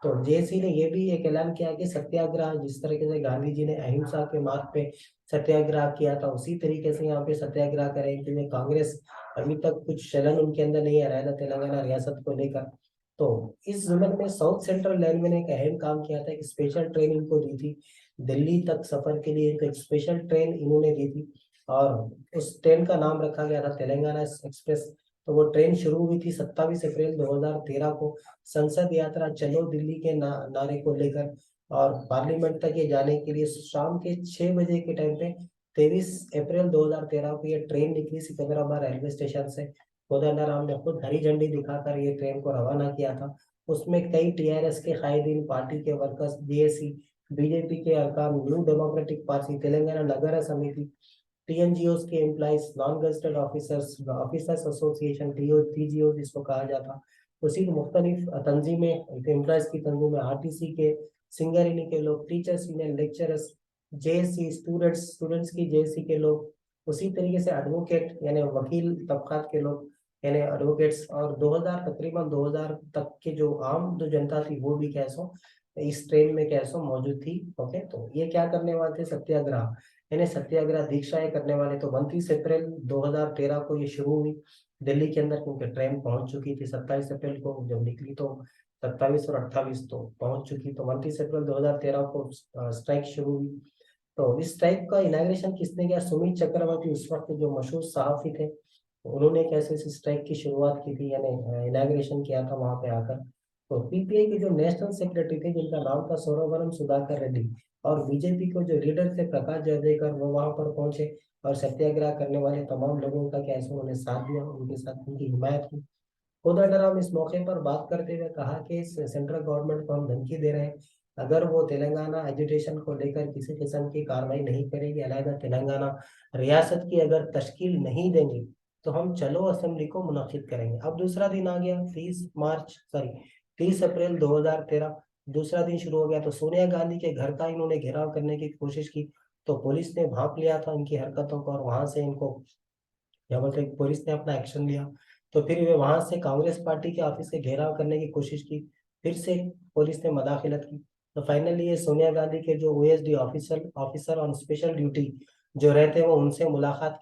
तो जेसी ने यह भी एक ऐलान किया कि सत्याग्रह, जिस तरीके से गांधी जी ने अहिंसा के मार्ग पे सत्याग्रह किया था, उसी तरीके से यहाँ पे सत्याग्रह करें, क्योंकि कांग्रेस अभी तक कुछ चलन उनके अंदर नहीं आ रहा है ना तेलंगाना रियासत को लेकर। तो इस जुम्मन में साउथ सेंट्रल रेलवे ने एक अहम काम किया था, एक स्पेशल ट्रेन इनको दी थी दिल्ली तक सफर के लिए, एक स्पेशल ट्रेन इन्होंने दी थी, और उस ट्रेन का नाम रखा गया था तेलंगाना एक्सप्रेस। तो वो ट्रेन शुरू हुई थी 27 अप्रैल 2013 को संसद यात्रा चलो दिल्ली के नारे को लेकर। और पार्लियामेंट तक ये जाने के लिए शाम के 6 बजे के टाइम पे 23 अप्रैल 2013 को ये ट्रेन निकली सिकंदराबाद रेलवे स्टेशन से। कोदंडराम ने खुद हरी झंडी दिखाकर ये ट्रेन को रवाना किया था। उसमें कई टीआरएस के कायदीन, पार्टी के वर्कर्स, जेएसी, बीजेपी के अरकान, new democratic party, Telangana Nagar Samiti, TNGOs के employees, non gazetted officers, officers association, TGO जिसको कहा जाता, उसी मुख्तलिफ तंजीमें, एम्प्लॉइज की तंजीमें, आरटीसी के, सिंगरेनी के लोग, teachers union, lecturers, JSC, students की जेएससी के लोग, उसी तरीके से एडवोकेट यानी वकील तबकात के लोग यानी एडवोकेट्स, और 2000 तकरीबन 2000 तक के जो आम जो जनता थी वो भी कैसो इस ट्रेन में कैसो मौजूद थी। ओके, तो ये क्या करने वाले थे? सत्याग्रह यानी सत्याग्रह दीक्षाएं करने वाले। तो 29 अप्रैल 2013 को ये शुरू हुई दिल्ली के अंदर, क्योंकि ट्रेन पहुंच चुकी थी 27 अप्रैल को जब निकली, तो 27 और 28 तो पहुंच चुकी। तो 29 अप्रैल 2013 को स्ट्राइक शुरू हुई। तो इस स्ट्राइक का इनाग्रेशन किसने किया? सुमित चक्रवर्ती, उस वक्त जो मशहूर सहाफी थे, उन्होंने कैसे इस स्ट्राइक की शुरुआत की थी यानी इनाग्रेशन किया था वहां पे आकर। तो पीपीआई के जो नेशनल सेक्रेटरी थे जिनका नाम था सौरवरम सुधाकर रेड्डी, और बीजेपी को जो लीडर थे प्रकाश जावड़ेकर, वो वहां पर पहुंचे और सत्याग्रह करने वाले तमाम लोगों का कैसे उन्होंने साथ दिया, उनके साथ उनकी हिमायत की। कोदंडराम इस मौके पर बात करते हुए कहा कि सेंट्रल गवर्नमेंट को हम धमकी दे रहे हैं, अगर वो तेलंगाना एजुटेशन को लेकर किसी किस्म की कार्रवाई नहीं करेगी, अलहदा तेलंगाना रियासत की अगर तश्कील नहीं देंगे, तो हम चलो असेंबली को मुनक्किद करेंगे। अब दूसरा दिन आ गया, 30 अप्रैल 2013, दूसरा दिन शुरू हो गया। तो सोनिया गांधी के घर का इन्होंने घेराव करने की कोशिश की। तो पुलिस ने भांप लिया था इनकी हरकतों को, और वहां से इनको क्या बोलते हैं, पुलिस ने अपना एक्शन लिया। तो फिर वे वहां से कांग्रेस पार्टी के ऑफिस से घेराव करने की कोशिश की, फिर से पुलिस ने मदाखिलत की। तो फाइनली ये सोनिया गांधी के जो OSD officer officer on special duty जो रहते हैं, वो उनसे मुलाकात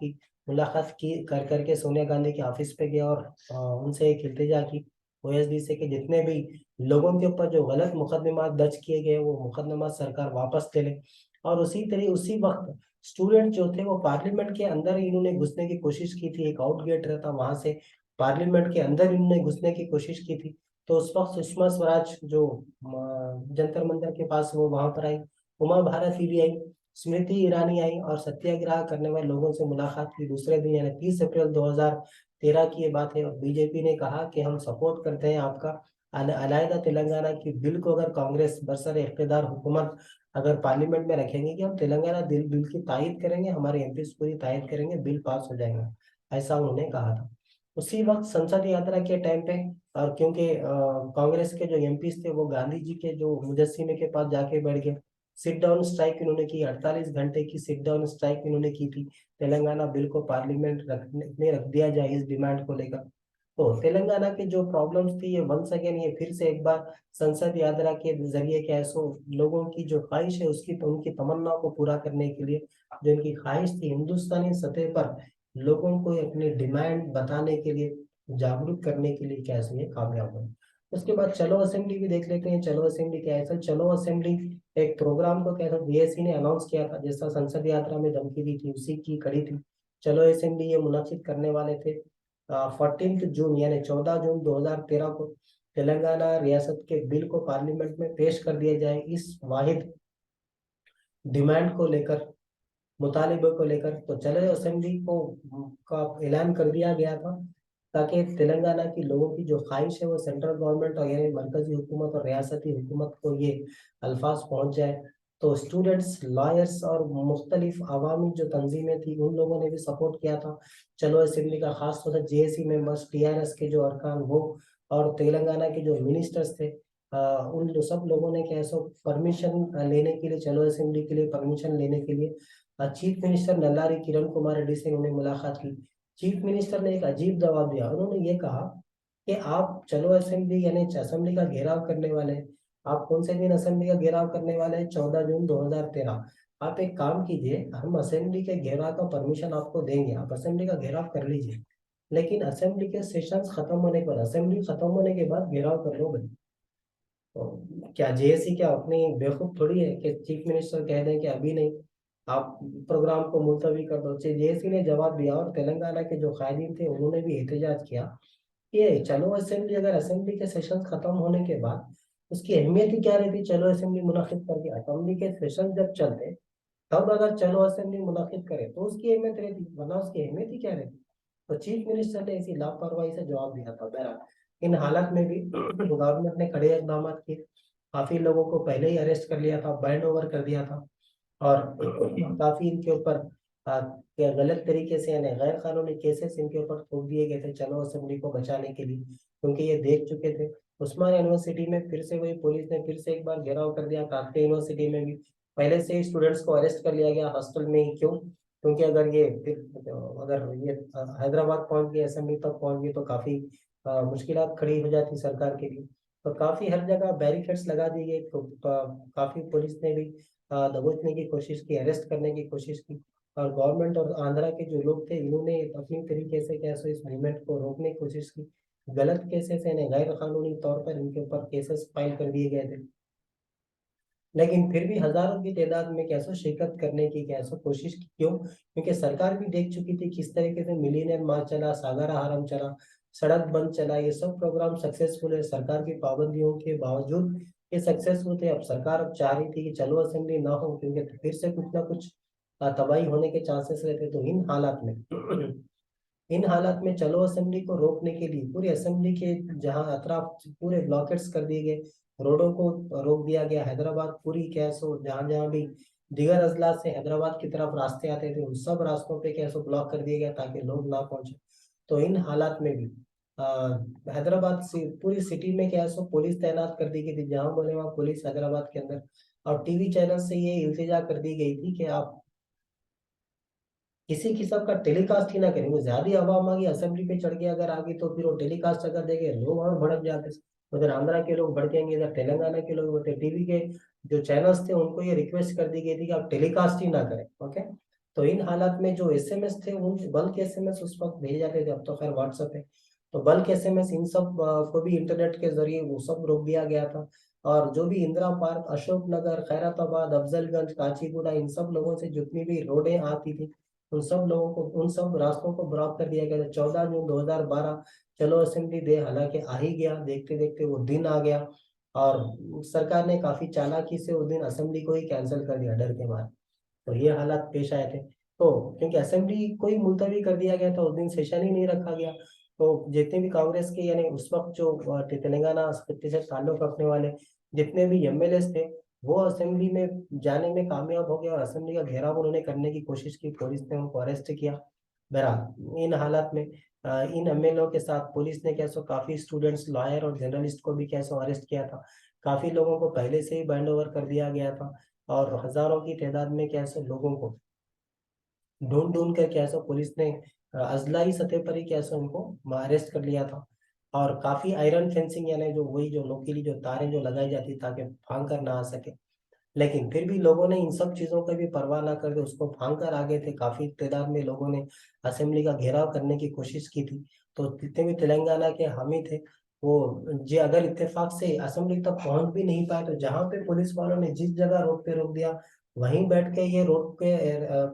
की कर करके सोनिया गांधी के ऑफिस पे गया, और उनसे एक इल्तिजा की ओएसडी से कि जितने भी लोगों के ऊपर जो गलत मुकदमा दर्ज किए गए वो मुकदमा सरकार वापस ले ले। और उसी वक्त स्टूडेंट जो थे वो पार्लियामेंट के अंदर ही इन्होंने घुसने की कोशिश की थी। एक आउट गेट रहता वहां से पार्लियामेंट के अंदर इन्होंने घुसने की कोशिश की थी। तो उस वक्त सुषमा स्वराज जो जंतर मंतर के पास, वो वहां पर आई, उमा भारती भी आई, स्मृति ईरानी आई, और सत्याग्रह करने वाले लोगों से मुलाकात की दूसरे दिन यानी 30 अप्रैल 2013 की ये बात है। और बीजेपी ने कहा कि हम सपोर्ट करते हैं आपका अलहदा तेलंगाना की बिल को, अगर कांग्रेस बरसर इख्तियार हुकूमत अगर पार्लियामेंट में रखेंगे कि हम तेलंगाना बिल की तायद करेंगे, हमारे एमपी पूरी तायद करेंगे, बिल पास हो जाएगा, ऐसा उन्होंने कहा था। उसी वक्त संसद यात्रा के टाइम पे, और क्योंकि कांग्रेस के जो एमपी थे वो गांधी जी के जो मुजस्सिमे के पास जाके बैठ गए, सिट डाउन स्ट्राइक इन्होंने की, 48 घंटे की सिट डाउन स्ट्राइक इन्होंने की थी, तेलंगाना बिल को पार्लियामेंट में रख दिया जाए इस डिमांड को लेकर। तो तेलंगाना की जो प्रॉब्लम्स थी ये वंस अगेन ये फिर से एक बार संसद यात्रा के जरिए क्या है सो लोगों की जो ख्वाहिश है उसकी तो उनकी तमन्ना को पूरा करने के लिए, जो इनकी ख्वाहिश थी हिंदुस्तानी सतह पर लोगों को अपनी डिमांड बताने के लिए, जागरूक करने के लिए क्या है सो ये कामयाब हुए। उसके बाद चलो असेंबली भी देख लेते हैं। चलो असेंबली क्या है? चलो असेंबली एक प्रोग्राम को क्या था, बीएससी ने अनाउंस किया था, जैसा संसद यात्रा में धमकी दी थी उसी की कड़ी थी। चलो असेंबली ये मुनक्किद करने वाले थे 14 जून यानी 14 जून 2013 को। तेलंगाना रियासत के बिल को पार्लियामेंट में पेश कर दिया जाए इस वाहिद डिमांड को लेकर, मुतालिबे को लेकर। तो चलो असेंबली को का ऐलान कर दिया गया था, ताकि तेलंगाना की लोगों की जो ख्वाहिश है वो सेंट्रल गवर्नमेंट और यानी मरकजी हुकूमत और रियासती हुकूमत को ये अल्फाज पहुंच जाए। तो स्टूडेंट्स, लॉयर्स और मुख्तलिफ अवामी जो तंजीमें थी उन लोगों ने भी सपोर्ट किया था चलो असेंबली का, खासतौर से जेएसी मेंबर्स, टीआरएस के जो अरकान वो, और तेलंगाना के जो मिनिस्टर्स थे, उन सब लोगों ने क्या है सो परमिशन लेने के लिए, चलो असेंबली के लिए परमिशन लेने के लिए चीफ मिनिस्टर नल्लारी किरण कुमार रेड्डी से उन्होंने मुलाकात की। चीफ मिनिस्टर ने एक अजीब जवाब दिया। उन्होंने ये कहा कि आप चलो असेंबली यानी असेंबली का घेराव करने वाले हैं। आप कौन से दिन असेंबली का घेराव करने वाले हैं? 14 जून 2013। आप एक काम कीजिए, हम असेंबली के घेराव का परमिशन आपको देंगे, आप असेंबली का घेराव कर लीजिए, लेकिन असेंबली के सेशंस खत्म होने के बाद, असेंबली खत्म होने के बाद घेराव कर लो भाई। तो क्या जेएसी क्या अपनी बेवकूफ थोड़ी है कि चीफ मिनिस्टर कह दें कि अभी नहीं, आप प्रोग्राम को मुलतवी कर दो। जेएसी ने जवाब दिया, और तेलंगाना के जो कायदीन थे उन्होंने भी एहतजाज किया कि चलो असेंबली, अगर असेंबली के सेशन खत्म होने के बाद उसकी अहमियत ही क्या रहती, चलो असेंबली मुनाकिद कर दिया, असेंबली के सेशन जब चलते तब अगर चलो असेंबली मुनाकिद करे तो उसकी अहमियत रहती, वरना उसकी अहमियत ही क्या रहती। तो चीफ मिनिस्टर ने ऐसी लापरवाही से जवाब दिया था। बहरहाल इन हालात में भी गवर्नमेंट ने कड़े इकदाम किए, काफी लोगों को पहले ही अरेस्ट कर लिया था, बैंड ओवर कर दिया था, और काफी इनके ऊपर क्या गलत तरीके से यानी गैर कानूनी केसेस इनके ऊपर थोप दिए गए थे, चलो असेंबली को बचाने के लिए, क्योंकि ये देख चुके थे उस्मान यूनिवर्सिटी में फिर से वही पुलिस ने फिर से एक बार घेराव कर दिया, काकड़िया यूनिवर्सिटी में भी पहले से ही स्टूडेंट्स को अरेस्ट कर लिया गया हॉस्टल में ही। क्यों? क्योंकि अगर ये हैदराबाद पहुंच गई, असेंबली तक पहुंच गई, तो काफी मुश्किलात खड़ी हो जाती सरकार के लिए। तो काफी हर जगह बैरिकेड्स लगा दी गई, तो काफी पुलिस ने भी दबोचने की कोशिश की, अरेस्ट करने की कोशिश की। और गवर्नमेंट और आंध्रा के जो लोग थे इन्होंने अपनी तरीके से कैसे इस मूवमेंट को रोकने की कोशिश की, गलत केसेस यानी गैर कानूनी तौर पर इनके ऊपर केसेस फाइल कर दिए गए थे। लेकिन फिर भी हजारों की तादाद में कैसो शिरकत करने की कैसो कोशिश की। क्यों? क्योंकि सरकार भी देख चुकी थी किस तरीके से मिलीनियर मार्च चला, सागर आहारम चला, सड़क बंद चला, ये सब प्रोग्राम सक्सेसफुल है सरकार की पाबंदियों के बावजूद, ये सक्सेसफुल थे। अब सरकार अब चाह रही थी कि चलो असेंबली ना हो, क्योंकि फिर से कुछ ना कुछ तबाही होने के चांसेस रहते। तो इन हालात में चलो असेंबली को रोकने के लिए पूरी असेंबली के जहां अतराफ पूरे ब्लॉकेट्स कर दिए गए, रोडों को रोक दिया गया, हैदराबाद पूरी कैसो जहां जहां भी दिगर अजला से हैदराबाद की तरफ रास्ते आते थे उन सब रास्तों पे कैसो ब्लॉक कर दिया गया ताकि लोग ना पहुंचे। तो इन हालात में भी हैदराबाद से पूरी सिटी में कैसो पुलिस तैनात कर दी गई थी, जहां बोले वहां पुलिस हैदराबाद के अंदर। और टीवी चैनल से ये इल्तिजा कर दी गई थी कि आप किसी किस्म का टेलीकास्ट ही ना करें। वो ज्यादा आवाम आ गई असेंबली पे चढ़ के अगर आ गई तो फिर वो टेलीकास्ट अगर देखे लोग वहां भड़क जाते। उधर आंध्रा के लोग भड़केंगे, इधर तेलंगाना के लोग होते, टीवी के जो चैनल्स थे उनको ये रिक्वेस्ट कर दी गई थी कि आप टेलीकास्ट ही ना करें। ओके। तो इन हालात में जो एसएमएस थे उन बल्क एसएमएस उस वक्त भेजे जाते थे, अब तो खैर व्हाट्सएप है। तो बल्क एसएमएस इन सब को भी इंटरनेट के जरिए वो सब रोक दिया गया था। और जो भी इंदिरा पार्क, अशोक नगर, खैरताबाद, अफजलगंज, काचीगुडा, इन सब लोगों से जितनी भी रोडें आती थी उन सब लोगों को, उन सब रास्तों को ब्लॉक कर दिया गया था। 14 जून 2012 चलो असेंबली डे हालांकि आ ही गया, देखते देखते वो दिन आ गया, और सरकार ने काफी चालाकी से उस दिन असेंबली को ही कैंसिल कर दिया डर के मारे। तो ये हालात पेश आए थे। तो क्योंकि असेंबली को ही मुलतवी कर दिया गया था, उस दिन सेशन ही नहीं रखा गया, तो जितने भी कांग्रेस के यानी उस वक्त जो तेलंगाना खत्ते से ताल्लुक रखने वाले जितने भी एमएलए थे वो असेंबली में जाने में कामयाब हो गए, और असेंबली का घेराव उन्होंने करने की कोशिश की, पुलिस ने उनको अरेस्ट किया। बहरहाल इन हालात में इन एमएलए के साथ पुलिस ने कैसो काफी स्टूडेंट्स, लॉयर और जर्नलिस्ट को भी कैसो अरेस्ट किया था। काफी लोगों को पहले से ही बैंड ओवर कर दिया गया था, और हजारों की तादाद में कैसे लोगों को ढूंढ ढूंढ कर कैसे पुलिस ने अजलाई सतह पर ही कैसे उनको अरेस्ट कर लिया था। और काफी आयरन फेंसिंग यानी जो वही जो नोकीली जो तारें जो लगाई जाती ताकि फांग कर ना आ सके, लेकिन फिर भी लोगों ने इन सब चीजों का भी परवाह ना करके उसको फांग कर आगे थे। काफी तादाद में लोगों ने असेंबली का घेराव करने की कोशिश की थी। तो जितने भी तेलंगाना के हामी थे वो जे अगर इत्तेफाक से असेंबली तक पहुंच भी नहीं पाए तो जहां पे पुलिस वालों ने जिस जगह रोड पे रोक दिया वहीं बैठ के ये रोड पे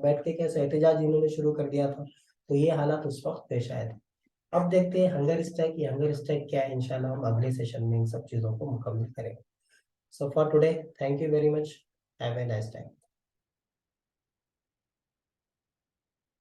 बैठ के कैसे एहतजाज इन्होंने शुरू कर दिया था। तो ये हालात उस वक्त पेश आए थे। अब देखते हैं हंगर स्ट्राइक, ये हंगर स्ट्राइक क्या है, इंशाल्लाह हम अगले सेशन में इन सब चीजों को मुकम्मल करेंगे। So for today, thank you very much. Have a nice time.